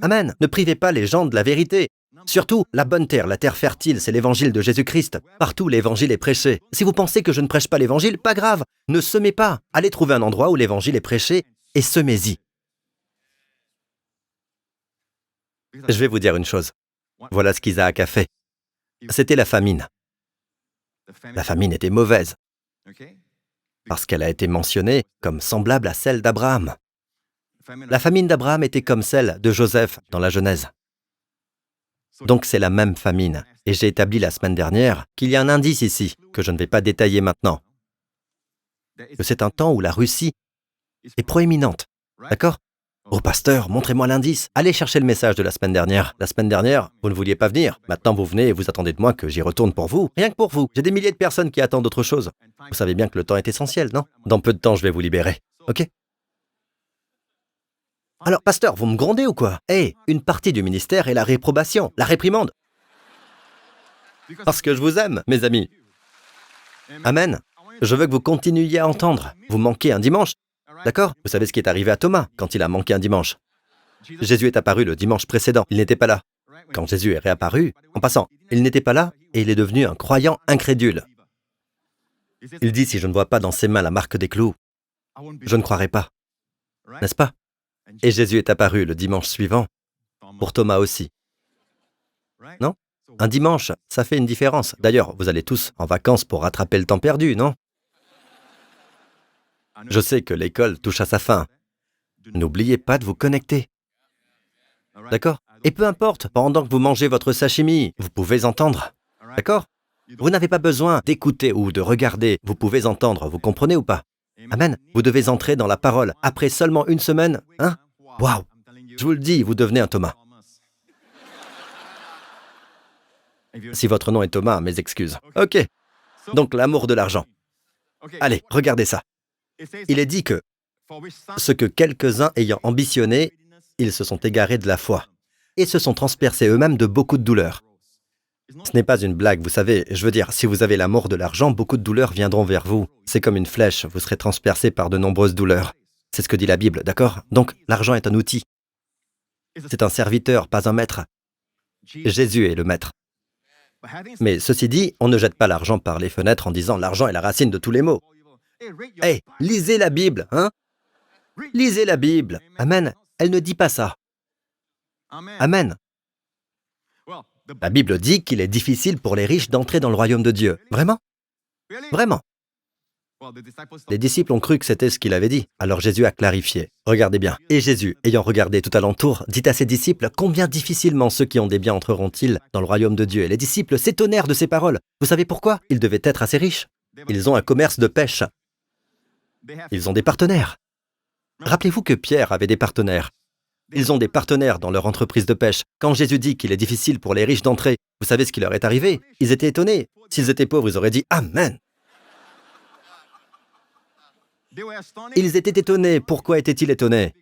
Amen. Ne privez pas les gens de la vérité. Surtout, la bonne terre, la terre fertile, c'est l'évangile de Jésus-Christ. Partout, l'évangile est prêché. Si vous pensez que je ne prêche pas l'évangile, pas grave, ne semez pas. Allez trouver un endroit où l'évangile est prêché et semez-y. Je vais vous dire une chose. Voilà ce qu'Isaac a fait. C'était la famine. La famine était mauvaise, parce qu'elle a été mentionnée comme semblable à celle d'Abraham. La famine d'Abraham était comme celle de Joseph dans la Genèse. Donc c'est la même famine. Et j'ai établi la semaine dernière qu'il y a un indice ici, que je ne vais pas détailler maintenant. Que c'est un temps où la Russie est proéminente. D'accord ? Oh pasteur, montrez-moi l'indice. Allez chercher le message de la semaine dernière. La semaine dernière, vous ne vouliez pas venir. Maintenant vous venez et vous attendez de moi que j'y retourne pour vous. Rien que pour vous. J'ai des milliers de personnes qui attendent autre chose. Vous savez bien que le temps est essentiel, non ? Dans peu de temps, je vais vous libérer. Ok ? Alors, pasteur, vous me grondez ou quoi ? Une partie du ministère est la réprobation, la réprimande. Parce que je vous aime, mes amis. Amen. Je veux que vous continuiez à entendre. Vous manquez un dimanche. D'accord ? Vous savez ce qui est arrivé à Thomas quand il a manqué un dimanche. Jésus est apparu le dimanche précédent. Il n'était pas là. Quand Jésus est réapparu, en passant, il n'était pas là et il est devenu un croyant incrédule. Il dit, si je ne vois pas dans ses mains la marque des clous, je ne croirai pas. N'est-ce pas ? Et Jésus est apparu le dimanche suivant, pour Thomas aussi. Non ? Un dimanche, ça fait une différence. D'ailleurs, vous allez tous en vacances pour rattraper le temps perdu, non ? Je sais que l'école touche à sa fin. N'oubliez pas de vous connecter. D'accord ? Et peu importe, pendant que vous mangez votre sashimi, vous pouvez entendre. D'accord ? Vous n'avez pas besoin d'écouter ou de regarder, vous pouvez entendre, vous comprenez ou pas ? Amen. Vous devez entrer dans la parole. Après seulement une semaine, hein ? Waouh ! Je vous le dis, vous devenez un Thomas. Si votre nom est Thomas, mes excuses. Ok. Donc l'amour de l'argent. Allez, regardez ça. Il est dit que ce que quelques-uns ayant ambitionné, ils se sont égarés de la foi et se sont transpercés eux-mêmes de beaucoup de douleurs. Ce n'est pas une blague, vous savez, je veux dire, si vous avez l'amour de l'argent, beaucoup de douleurs viendront vers vous. C'est comme une flèche, vous serez transpercé par de nombreuses douleurs. C'est ce que dit la Bible, d'accord ? Donc, l'argent est un outil. C'est un serviteur, pas un maître. Jésus est le maître. Mais ceci dit, on ne jette pas l'argent par les fenêtres en disant « l'argent est la racine de tous les maux ». Lisez la Bible, hein ? Lisez la Bible. Amen. Elle ne dit pas ça. Amen. La Bible dit qu'il est difficile pour les riches d'entrer dans le royaume de Dieu. Vraiment ? Vraiment. Les disciples ont cru que c'était ce qu'il avait dit. Alors Jésus a clarifié. Regardez bien. Et Jésus, ayant regardé tout alentour, dit à ses disciples, « Combien difficilement ceux qui ont des biens entreront-ils dans le royaume de Dieu ?» Et les disciples s'étonnèrent de ces paroles. Vous savez pourquoi ? Ils devaient être assez riches. Ils ont un commerce de pêche. Ils ont des partenaires. Rappelez-vous que Pierre avait des partenaires. Ils ont des partenaires dans leur entreprise de pêche. Quand Jésus dit qu'il est difficile pour les riches d'entrer, vous savez ce qui leur est arrivé ? Ils étaient étonnés. S'ils étaient pauvres, ils auraient dit « Amen ». Ils étaient étonnés. Pourquoi étaient-ils étonnés ?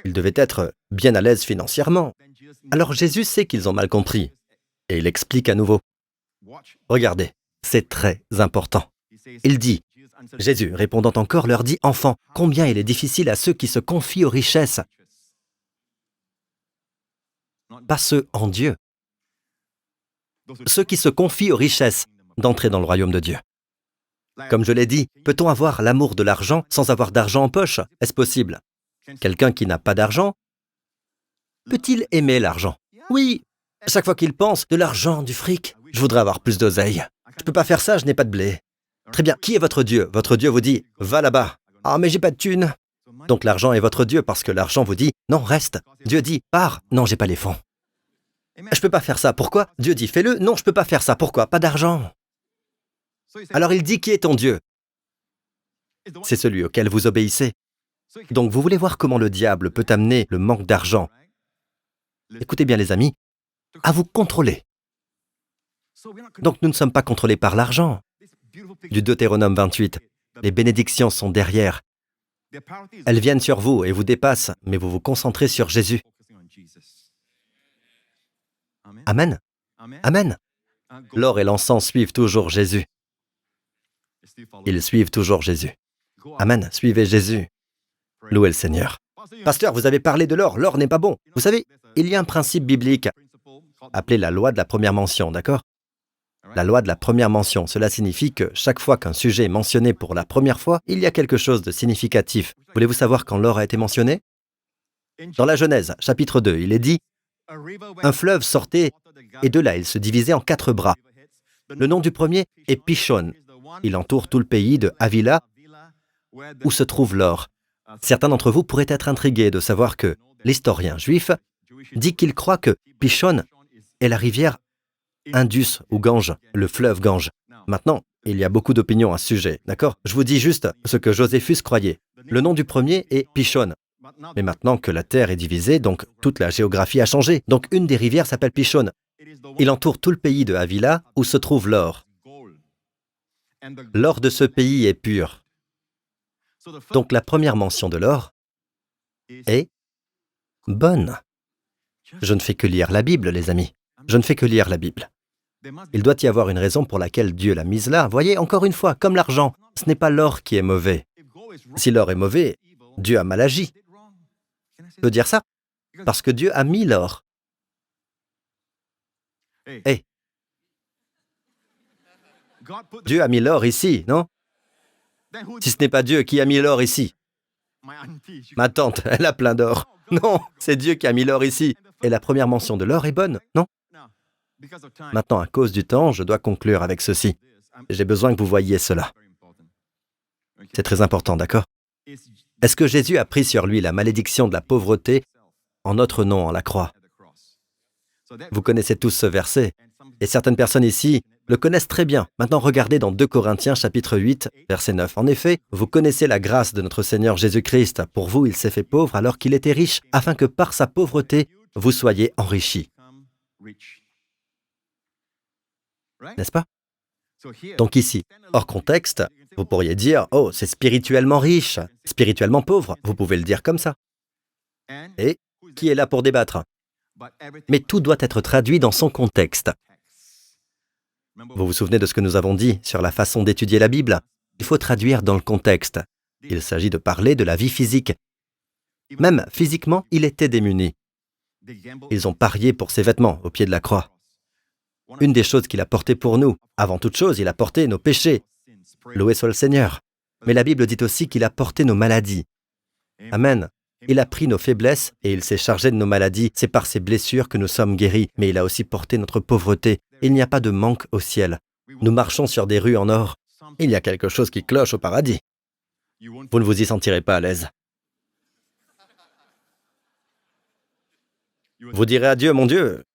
Ils devaient être bien à l'aise financièrement. Alors Jésus sait qu'ils ont mal compris. Et il explique à nouveau. Regardez, c'est très important. Il dit, Jésus, répondant encore, leur dit, « Enfants, combien il est difficile à ceux qui se confient aux richesses. » Pas ceux en Dieu. Ceux qui se confient aux richesses d'entrer dans le royaume de Dieu. Comme je l'ai dit, peut-on avoir l'amour de l'argent sans avoir d'argent en poche ? Est-ce possible ? Quelqu'un qui n'a pas d'argent, peut-il aimer l'argent ? Oui. Chaque fois qu'il pense, de l'argent, du fric, je voudrais avoir plus d'oseille. Je ne peux pas faire ça, je n'ai pas de blé. Très bien, qui est votre Dieu ? Votre Dieu vous dit, va là-bas. Ah, mais j'ai pas de thune. Donc l'argent est votre Dieu parce que l'argent vous dit, non, reste. Dieu dit, pars. Non, j'ai pas les fonds. Je peux pas faire ça. Pourquoi ? Dieu dit, fais-le. Non, je peux pas faire ça. Pourquoi ? Pas d'argent. Alors il dit, qui est ton Dieu ? c'est celui auquel vous obéissez. Donc vous voulez voir comment le diable peut amener le manque d'argent, écoutez bien les amis, à vous contrôler. Donc nous ne sommes pas contrôlés par l'argent. Du Deutéronome 28, les bénédictions sont derrière. Elles viennent sur vous et vous dépassent, mais vous vous concentrez sur Jésus. Amen. Amen. L'or et l'encens suivent toujours Jésus. Ils suivent toujours Jésus. Amen. Suivez Jésus. Louez le Seigneur. Pasteur, vous avez parlé de l'or. L'or n'est pas bon. Vous savez, il y a un principe biblique appelé la loi de la première mention, d'accord? La loi de la première mention, cela signifie que chaque fois qu'un sujet est mentionné pour la première fois, il y a quelque chose de significatif. Voulez-vous savoir quand l'or a été mentionné? Dans la Genèse, chapitre 2, il est dit « Un fleuve sortait, et de là il se divisait en 4 bras. Le nom du premier est Pishon. Il entoure tout le pays de Havila, où se trouve l'or. » Certains d'entre vous pourraient être intrigués de savoir que l'historien juif dit qu'il croit que Pishon est la rivière Indus ou Gange, le fleuve Gange. Maintenant, il y a beaucoup d'opinions à ce sujet, d'accord? Je vous dis juste ce que Joséphus croyait. Le nom du premier est Pishon. Mais maintenant que la terre est divisée, donc toute la géographie a changé. Donc une des rivières s'appelle Pishon. Il entoure tout le pays de Havila, où se trouve l'or. L'or de ce pays est pur. Donc la première mention de l'or est bonne. Je ne fais que lire la Bible, les amis. Je ne fais que lire la Bible. Il doit y avoir une raison pour laquelle Dieu l'a mise là. Voyez, encore une fois, comme l'argent, ce n'est pas l'or qui est mauvais. Si l'or est mauvais, Dieu a mal agi. Je peux dire ça? Parce que Dieu a mis l'or. Hey. Dieu a mis l'or ici, non? Si ce n'est pas Dieu qui a mis l'or ici. Ma tante, elle a plein d'or. Non, c'est Dieu qui a mis l'or ici. Et la première mention de l'or est bonne, non? Maintenant, à cause du temps, je dois conclure avec ceci. J'ai besoin que vous voyiez cela. C'est très important, d'accord? Est-ce que Jésus a pris sur lui la malédiction de la pauvreté en notre nom à la croix? Vous connaissez tous ce verset, et certaines personnes ici le connaissent très bien. Maintenant, regardez dans 2 Corinthiens chapitre 8, verset 9. En effet, vous connaissez la grâce de notre Seigneur Jésus-Christ. Pour vous, il s'est fait pauvre alors qu'il était riche, afin que par sa pauvreté, vous soyez enrichis. N'est-ce pas? Donc ici, hors contexte, vous pourriez dire « Oh, c'est spirituellement riche, spirituellement pauvre ». Vous pouvez le dire comme ça. Et qui est là pour débattre? Mais tout doit être traduit dans son contexte. Vous vous souvenez de ce que nous avons dit sur la façon d'étudier la Bible? Il faut traduire dans le contexte. Il s'agit de parler de la vie physique. Même physiquement, il était démuni. Ils ont parié pour ses vêtements au pied de la croix. Une des choses qu'il a portées pour nous, avant toute chose, il a porté nos péchés. Loué soit le Seigneur. Mais la Bible dit aussi qu'il a porté nos maladies. Amen. Il a pris nos faiblesses et il s'est chargé de nos maladies. C'est par ses blessures que nous sommes guéris, mais il a aussi porté notre pauvreté. Il n'y a pas de manque au ciel. Nous marchons sur des rues en or. Il y a quelque chose qui cloche au paradis. Vous ne vous y sentirez pas à l'aise. Vous direz à Dieu, mon Dieu,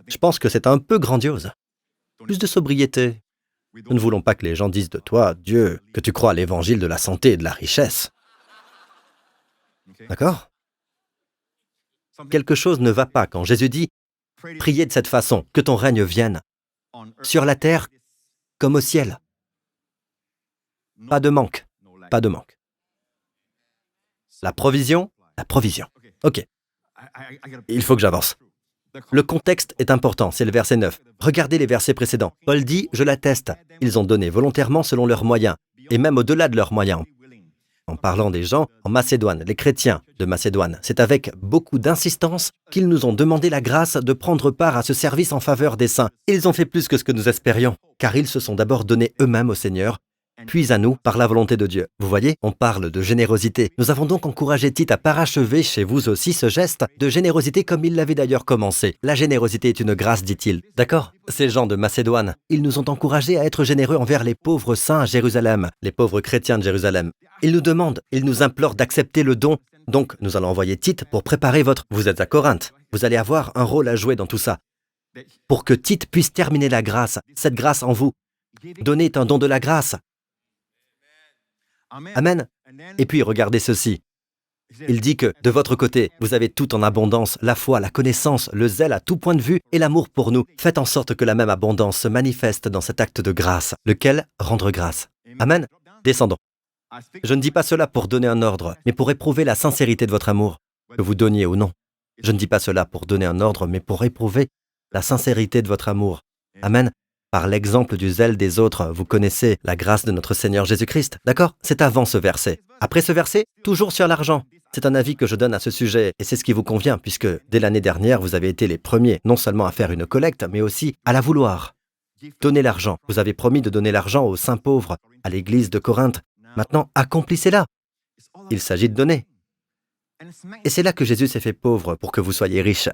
je pense que c'est un peu grandiose. Plus de sobriété. Nous ne voulons pas que les gens disent de toi, Dieu, que tu crois à l'évangile de la santé et de la richesse. D'accord? Quelque chose ne va pas quand Jésus dit « Priez de cette façon, que ton règne vienne, sur la terre comme au ciel. » Pas de manque, pas de manque. La provision. Ok, il faut que j'avance. Le contexte est important, c'est le verset 9. Regardez les versets précédents. Paul dit « Je l'atteste, ils ont donné volontairement selon leurs moyens, et même au-delà de leurs moyens. » En parlant des gens en Macédoine, les chrétiens de Macédoine, c'est avec beaucoup d'insistance qu'ils nous ont demandé la grâce de prendre part à ce service en faveur des saints. Ils ont fait plus que ce que nous espérions, car ils se sont d'abord donnés eux-mêmes au Seigneur, puis à nous par la volonté de Dieu. Vous voyez, on parle de générosité. Nous avons donc encouragé Tite à parachever chez vous aussi ce geste de générosité comme il l'avait d'ailleurs commencé. La générosité est une grâce, dit-il. D'accord? Ces gens de Macédoine, ils nous ont encouragés à être généreux envers les pauvres saints à Jérusalem, les pauvres chrétiens de Jérusalem. Ils nous demandent, ils nous implorent d'accepter le don. Donc, nous allons envoyer Tite pour préparer votre... Vous êtes à Corinthe. Vous allez avoir un rôle à jouer dans tout ça. Pour que Tite puisse terminer la grâce, cette grâce en vous. Donner est un don de la grâce. Amen. Et puis regardez ceci. Il dit que, de votre côté, vous avez tout en abondance, la foi, la connaissance, le zèle à tout point de vue et l'amour pour nous. Faites en sorte que la même abondance se manifeste dans cet acte de grâce, lequel rendre grâce. Amen. Descendons. Je ne dis pas cela pour donner un ordre, mais pour éprouver la sincérité de votre amour, que vous donniez ou non. Je ne dis pas cela pour donner un ordre, mais pour éprouver la sincérité de votre amour. Amen. Par l'exemple du zèle des autres, vous connaissez la grâce de notre Seigneur Jésus-Christ. D'accord? C'est avant ce verset. Après ce verset, toujours sur l'argent. C'est un avis que je donne à ce sujet, et c'est ce qui vous convient, puisque dès l'année dernière, vous avez été les premiers, non seulement à faire une collecte, mais aussi à la vouloir. Donnez l'argent. Vous avez promis de donner l'argent aux saints pauvres, à l'église de Corinthe. Maintenant, accomplissez-la. Il s'agit de donner. Et c'est là que Jésus s'est fait pauvre pour que vous soyez riches.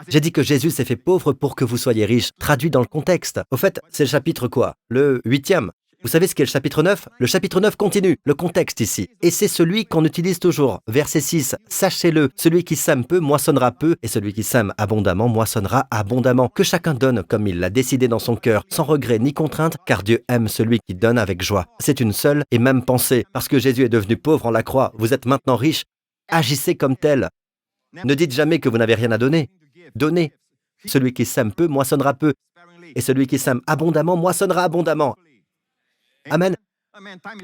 J'ai dit que Jésus s'est fait pauvre pour que vous soyez riches, traduit dans le contexte. Au fait, c'est le chapitre quoi? Le 8e. Vous savez ce qu'est le chapitre 9? Le chapitre 9 continue, le contexte ici. Et c'est celui qu'on utilise toujours. Verset 6, sachez-le, celui qui sème peu moissonnera peu, et celui qui sème abondamment moissonnera abondamment. Que chacun donne comme il l'a décidé dans son cœur, sans regret ni contrainte, car Dieu aime celui qui donne avec joie. C'est une seule et même pensée. Parce que Jésus est devenu pauvre en la croix, vous êtes maintenant riche. Agissez comme tel. Ne dites jamais que vous n'avez rien à donner. Donnez. Celui qui sème peu moissonnera peu, et celui qui sème abondamment moissonnera abondamment. Amen.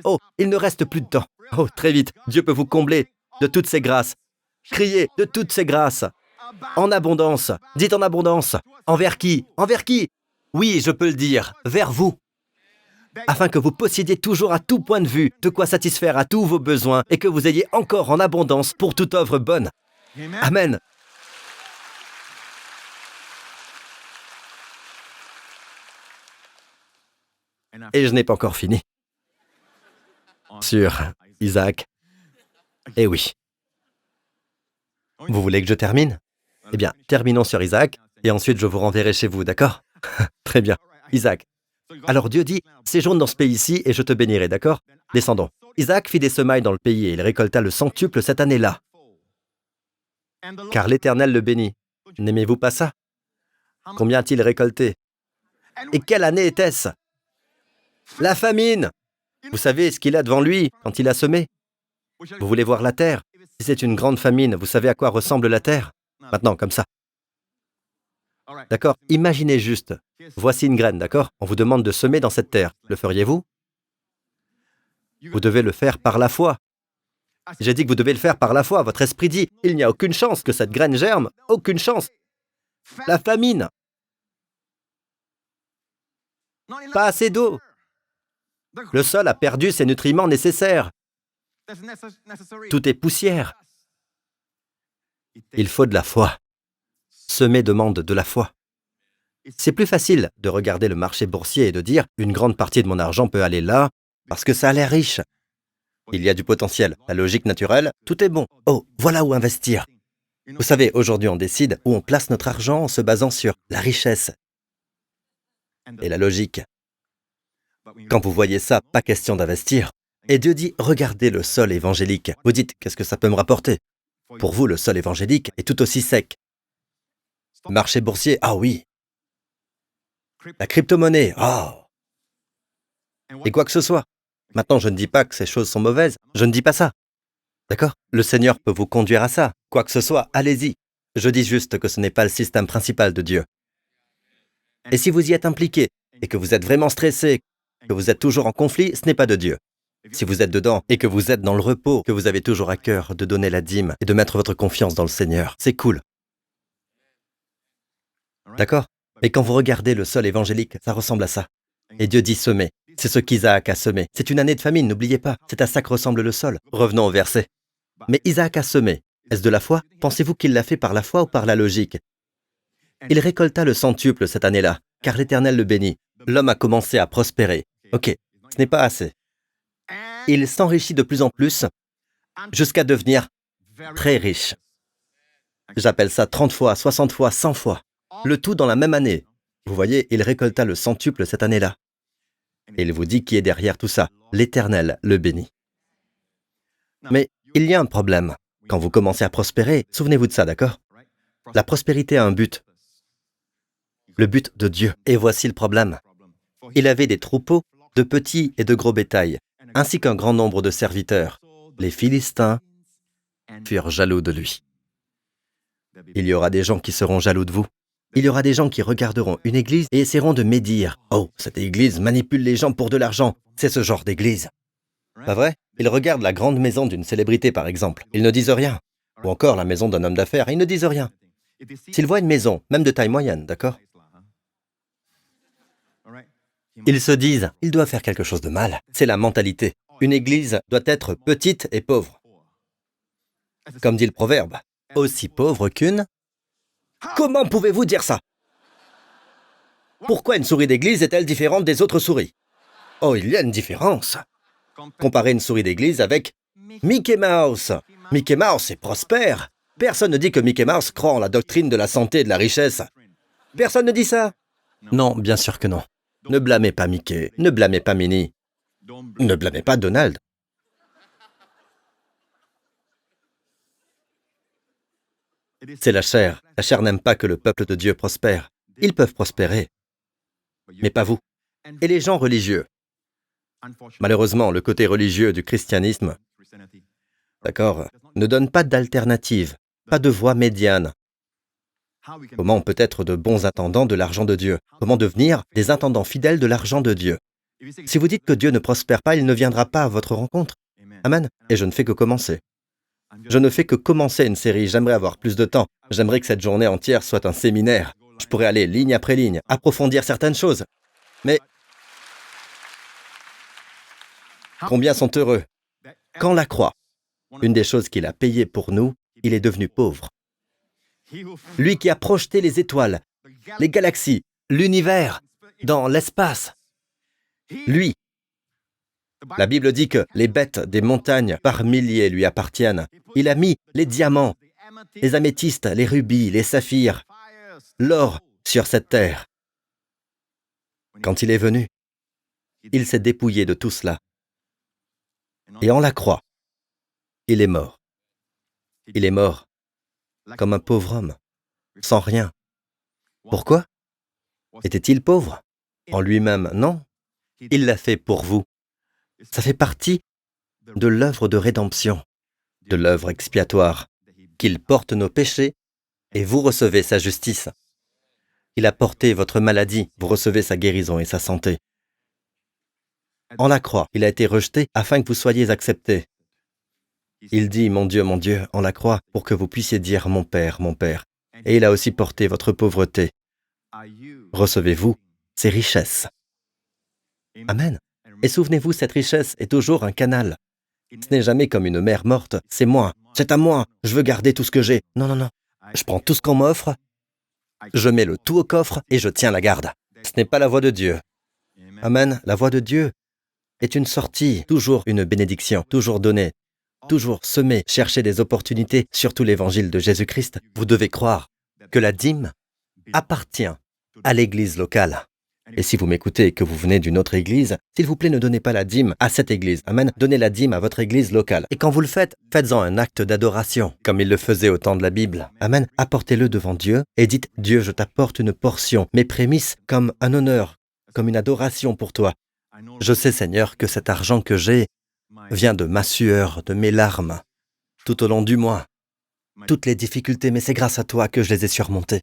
Oh, il ne reste plus de temps. Oh, très vite, Dieu peut vous combler de toutes ses grâces. Criez de toutes ses grâces. En abondance. Dites en abondance. Envers qui? Envers qui? Oui, je peux le dire. Vers vous. Afin que vous possédiez toujours à tout point de vue de quoi satisfaire à tous vos besoins et que vous ayez encore en abondance pour toute œuvre bonne. Amen. Et je n'ai pas encore fini. Sur Isaac. Eh oui. Vous voulez que je termine? Eh bien, terminons sur Isaac, et ensuite je vous renverrai chez vous, d'accord? Très bien. Isaac. Alors Dieu dit, séjourne dans ce pays-ci et je te bénirai, d'accord? Descendons. Isaac fit des semailles dans le pays et il récolta le centuple cette année-là. Car l'Éternel le bénit. N'aimez-vous pas ça? Combien a-t-il récolté? Et quelle année était-ce? La famine! Vous savez ce qu'il a devant lui quand il a semé? Vous voulez voir la terre? Si c'est une grande famine, vous savez à quoi ressemble la terre? Maintenant, comme ça. D'accord? Imaginez juste. Voici une graine, d'accord? On vous demande de semer dans cette terre. Le feriez-vous? Vous devez le faire par la foi. J'ai dit que vous devez le faire par la foi. Votre esprit dit, il n'y a aucune chance que cette graine germe. Aucune chance. La famine. Pas assez d'eau. Le sol a perdu ses nutriments nécessaires. Tout est poussière. Il faut de la foi. Semer demande de la foi. C'est plus facile de regarder le marché boursier et de dire « une grande partie de mon argent peut aller là parce que ça a l'air riche ». Il y a du potentiel, la logique naturelle, tout est bon. Oh, voilà où investir. Vous savez, aujourd'hui on décide où on place notre argent en se basant sur la richesse et la logique. Quand vous voyez ça, pas question d'investir. Et Dieu dit, regardez le sol évangélique. Vous dites, qu'est-ce que ça peut me rapporter? Pour vous, le sol évangélique est tout aussi sec. Marché boursier, ah oui. La crypto-monnaie, oh. Et quoi que ce soit. Maintenant, je ne dis pas que ces choses sont mauvaises. Je ne dis pas ça. D'accord? Le Seigneur peut vous conduire à ça. Quoi que ce soit, allez-y. Je dis juste que ce n'est pas le système principal de Dieu. Et si vous y êtes impliqué, et que vous êtes vraiment stressé, que vous êtes toujours en conflit, ce n'est pas de Dieu. Si vous êtes dedans et que vous êtes dans le repos, que vous avez toujours à cœur de donner la dîme et de mettre votre confiance dans le Seigneur, c'est cool. D'accord? Mais quand vous regardez le sol évangélique, ça ressemble à ça. Et Dieu dit semer. C'est ce qu'Isaac a semé. C'est une année de famine, n'oubliez pas. C'est à ça que ressemble le sol. Revenons au verset. Mais Isaac a semé. Est-ce de la foi? Pensez-vous qu'il l'a fait par la foi ou par la logique? Il récolta le centuple cette année-là, car l'Éternel le bénit. L'homme a commencé à prospérer. Ok, ce n'est pas assez. Il s'enrichit de plus en plus jusqu'à devenir très riche. J'appelle ça 30 fois, 60 fois, 100 fois. Le tout dans la même année. Vous voyez, il récolta le centuple cette année-là. Et il vous dit qui est derrière tout ça. L'Éternel le bénit. Mais il y a un problème. Quand vous commencez à prospérer, souvenez-vous de ça, d'accord? La prospérité a un but. Le but de Dieu. Et voici le problème. Il avait des troupeaux de petits et de gros bétail, ainsi qu'un grand nombre de serviteurs. Les Philistins furent jaloux de lui. Il y aura des gens qui seront jaloux de vous. Il y aura des gens qui regarderont une église et essaieront de médire. « Oh, cette église manipule les gens pour de l'argent. C'est ce genre d'église. » Pas vrai? Ils regardent la grande maison d'une célébrité, par exemple. Ils ne disent rien. Ou encore la maison d'un homme d'affaires. Ils ne disent rien. S'ils voient une maison, même de taille moyenne, d'accord? Ils se disent, il doit faire quelque chose de mal. C'est la mentalité. Une église doit être petite et pauvre. Comme dit le proverbe, aussi pauvre qu'une... Comment pouvez-vous dire ça? Pourquoi une souris d'église est-elle différente des autres souris? Oh, il y a une différence. Comparez une souris d'église avec Mickey Mouse. Mickey Mouse est prospère. Personne ne dit que Mickey Mouse croit en la doctrine de la santé et de la richesse. Personne ne dit ça? Non, bien sûr que non. Ne blâmez pas Mickey, ne blâmez pas Minnie, ne blâmez pas Donald. C'est la chair. La chair n'aime pas que le peuple de Dieu prospère. Ils peuvent prospérer, mais pas vous. Et les gens religieux. Malheureusement, le côté religieux du christianisme, d'accord, ne donne pas d'alternative, pas de voie médiane. Comment on peut être de bons intendants de l'argent de Dieu? Comment devenir des intendants fidèles de l'argent de Dieu? Si vous dites que Dieu ne prospère pas, il ne viendra pas à votre rencontre. Amen. Et je ne fais que commencer. Je ne fais que commencer une série. J'aimerais avoir plus de temps. J'aimerais que cette journée entière soit un séminaire. Je pourrais aller ligne après ligne, approfondir certaines choses. Mais combien sont heureux quand la croix, une des choses qu'il a payées pour nous, il est devenu pauvre. Lui qui a projeté les étoiles, les galaxies, l'univers, dans l'espace. Lui. La Bible dit que les bêtes des montagnes par milliers lui appartiennent. Il a mis les diamants, les améthystes, les rubis, les saphirs, l'or sur cette terre. Quand il est venu, il s'est dépouillé de tout cela. Et on la croit. Il est mort. Il est mort comme un pauvre homme, sans rien. Pourquoi? Était-il pauvre? En lui-même, non. Il l'a fait pour vous. Ça fait partie de l'œuvre de rédemption, de l'œuvre expiatoire, qu'il porte nos péchés et vous recevez sa justice. Il a porté votre maladie, vous recevez sa guérison et sa santé. On la croit, il a été rejeté afin que vous soyez acceptés. Il dit, mon Dieu, on la croit pour que vous puissiez dire, mon Père, mon Père. Et il a aussi porté votre pauvreté. Recevez-vous ses richesses. Amen. Et souvenez-vous, cette richesse est toujours un canal. Ce n'est jamais comme une mère morte. C'est moi, c'est à moi, je veux garder tout ce que j'ai. Non, non, non. Je prends tout ce qu'on m'offre, je mets le tout au coffre et je tiens la garde. Ce n'est pas la voie de Dieu. Amen. La voie de Dieu est une sortie, toujours une bénédiction, toujours donnée, toujours semer, chercher des opportunités, surtout l'évangile de Jésus-Christ. Vous devez croire que la dîme appartient à l'église locale. Et si vous m'écoutez et que vous venez d'une autre église, s'il vous plaît, ne donnez pas la dîme à cette église. Amen. Donnez la dîme à votre église locale. Et quand vous le faites, faites-en un acte d'adoration, comme il le faisait au temps de la Bible. Amen. Apportez-le devant Dieu et dites, Dieu, je t'apporte une portion, mes prémices comme un honneur, comme une adoration pour toi. Je sais, Seigneur, que cet argent que j'ai vient de ma sueur, de mes larmes, tout au long du mois. Toutes les difficultés, mais c'est grâce à toi que je les ai surmontées.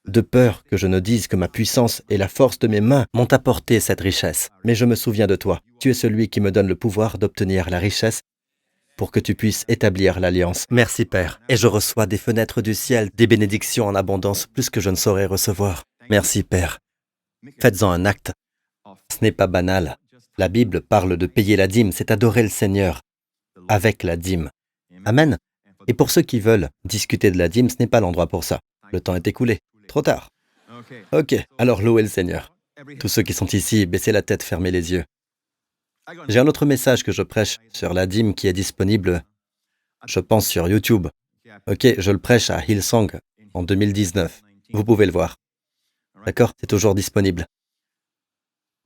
De peur que je ne dise que ma puissance et la force de mes mains m'ont apporté cette richesse. Mais je me souviens de toi. Tu es celui qui me donne le pouvoir d'obtenir la richesse pour que tu puisses établir l'alliance. Merci, Père. Et je reçois des fenêtres du ciel, des bénédictions en abondance, plus que je ne saurais recevoir. Merci, Père. Faites-en un acte. Ce n'est pas banal. La Bible parle de payer la dîme, c'est adorer le Seigneur avec la dîme. Amen. Et pour ceux qui veulent discuter de la dîme, ce n'est pas l'endroit pour ça. Le temps est écoulé. Trop tard. Ok, alors louez le Seigneur. Tous ceux qui sont ici, baissez la tête, fermez les yeux. J'ai un autre message que je prêche sur la dîme qui est disponible, je pense, sur YouTube. Ok, je le prêche à Hillsong en 2019. Vous pouvez le voir. D'accord, c'est toujours disponible.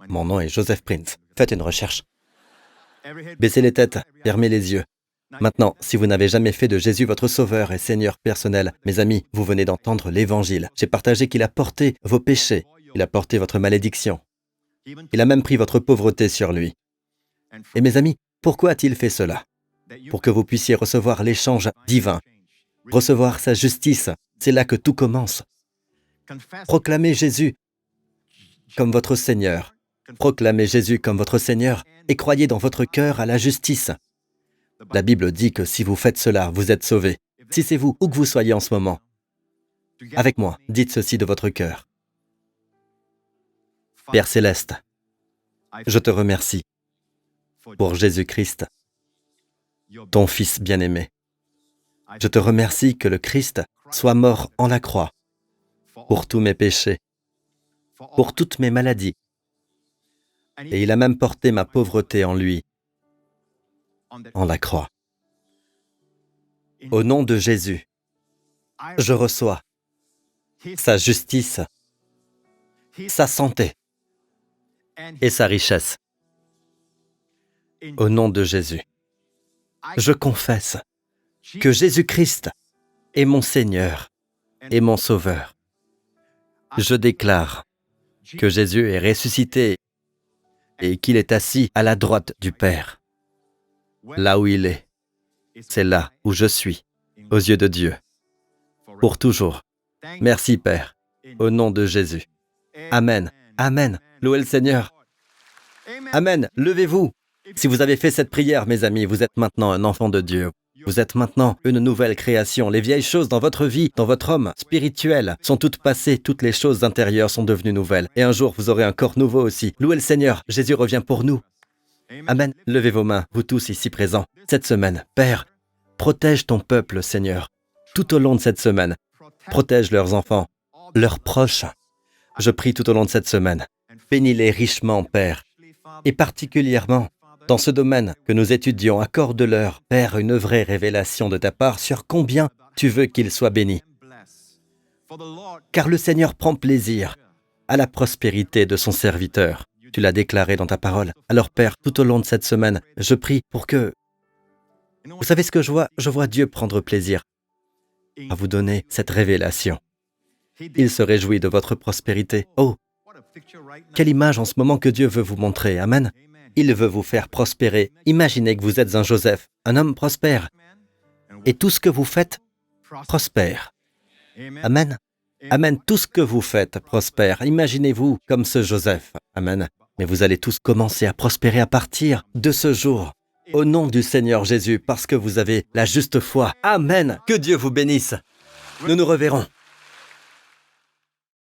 Mon nom est Joseph Prince. Faites une recherche. Baissez les têtes, fermez les yeux. Maintenant, si vous n'avez jamais fait de Jésus votre Sauveur et Seigneur personnel, mes amis, vous venez d'entendre l'Évangile. J'ai partagé qu'il a porté vos péchés, il a porté votre malédiction. Il a même pris votre pauvreté sur lui. Et mes amis, pourquoi a-t-il fait cela? Pour que vous puissiez recevoir l'échange divin, recevoir sa justice. C'est là que tout commence. Proclamez Jésus comme votre Seigneur. Proclamez Jésus comme votre Seigneur et croyez dans votre cœur à la justice. La Bible dit que si vous faites cela, vous êtes sauvés. Si c'est vous, où que vous soyez en ce moment, avec moi, dites ceci de votre cœur. Père Céleste, je te remercie pour Jésus-Christ, ton Fils bien-aimé. Je te remercie que le Christ soit mort en la croix pour tous mes péchés, pour toutes mes maladies. Et il a même porté ma pauvreté en lui, en la croix. Au nom de Jésus, je reçois sa justice, sa santé et sa richesse. Au nom de Jésus, je confesse que Jésus-Christ est mon Seigneur et mon Sauveur. Je déclare que Jésus est ressuscité et qu'il est assis à la droite du Père. Là où il est, c'est là où je suis, aux yeux de Dieu, pour toujours. Merci Père, au nom de Jésus. Amen. Amen. Louez le Seigneur. Amen. Levez-vous. Si vous avez fait cette prière, mes amis, vous êtes maintenant un enfant de Dieu. Vous êtes maintenant une nouvelle création. Les vieilles choses dans votre vie, dans votre homme spirituel, sont toutes passées. Toutes les choses intérieures sont devenues nouvelles. Et un jour, vous aurez un corps nouveau aussi. Louez le Seigneur. Jésus revient pour nous. Amen. Levez vos mains, vous tous ici présents. Cette semaine, Père, protège ton peuple, Seigneur. Tout au long de cette semaine, protège leurs enfants, leurs proches. Je prie tout au long de cette semaine. Bénis-les richement, Père. Et particulièrement, dans ce domaine que nous étudions, accorde-leur, Père, une vraie révélation de ta part sur combien tu veux qu'ils soient bénis. Car le Seigneur prend plaisir à la prospérité de son serviteur. Tu l'as déclaré dans ta parole. Alors, Père, tout au long de cette semaine, je prie pour que... Vous savez ce que je vois? Je vois Dieu prendre plaisir à vous donner cette révélation. Il se réjouit de votre prospérité. Oh, quelle image en ce moment que Dieu veut vous montrer. Amen. Il veut vous faire prospérer. Imaginez que vous êtes un Joseph, un homme prospère. Et tout ce que vous faites prospère. Amen. Amen. Tout ce que vous faites prospère. Imaginez-vous comme ce Joseph. Amen. Mais vous allez tous commencer à prospérer à partir de ce jour. Au nom du Seigneur Jésus, parce que vous avez la juste foi. Amen. Que Dieu vous bénisse. Nous nous reverrons.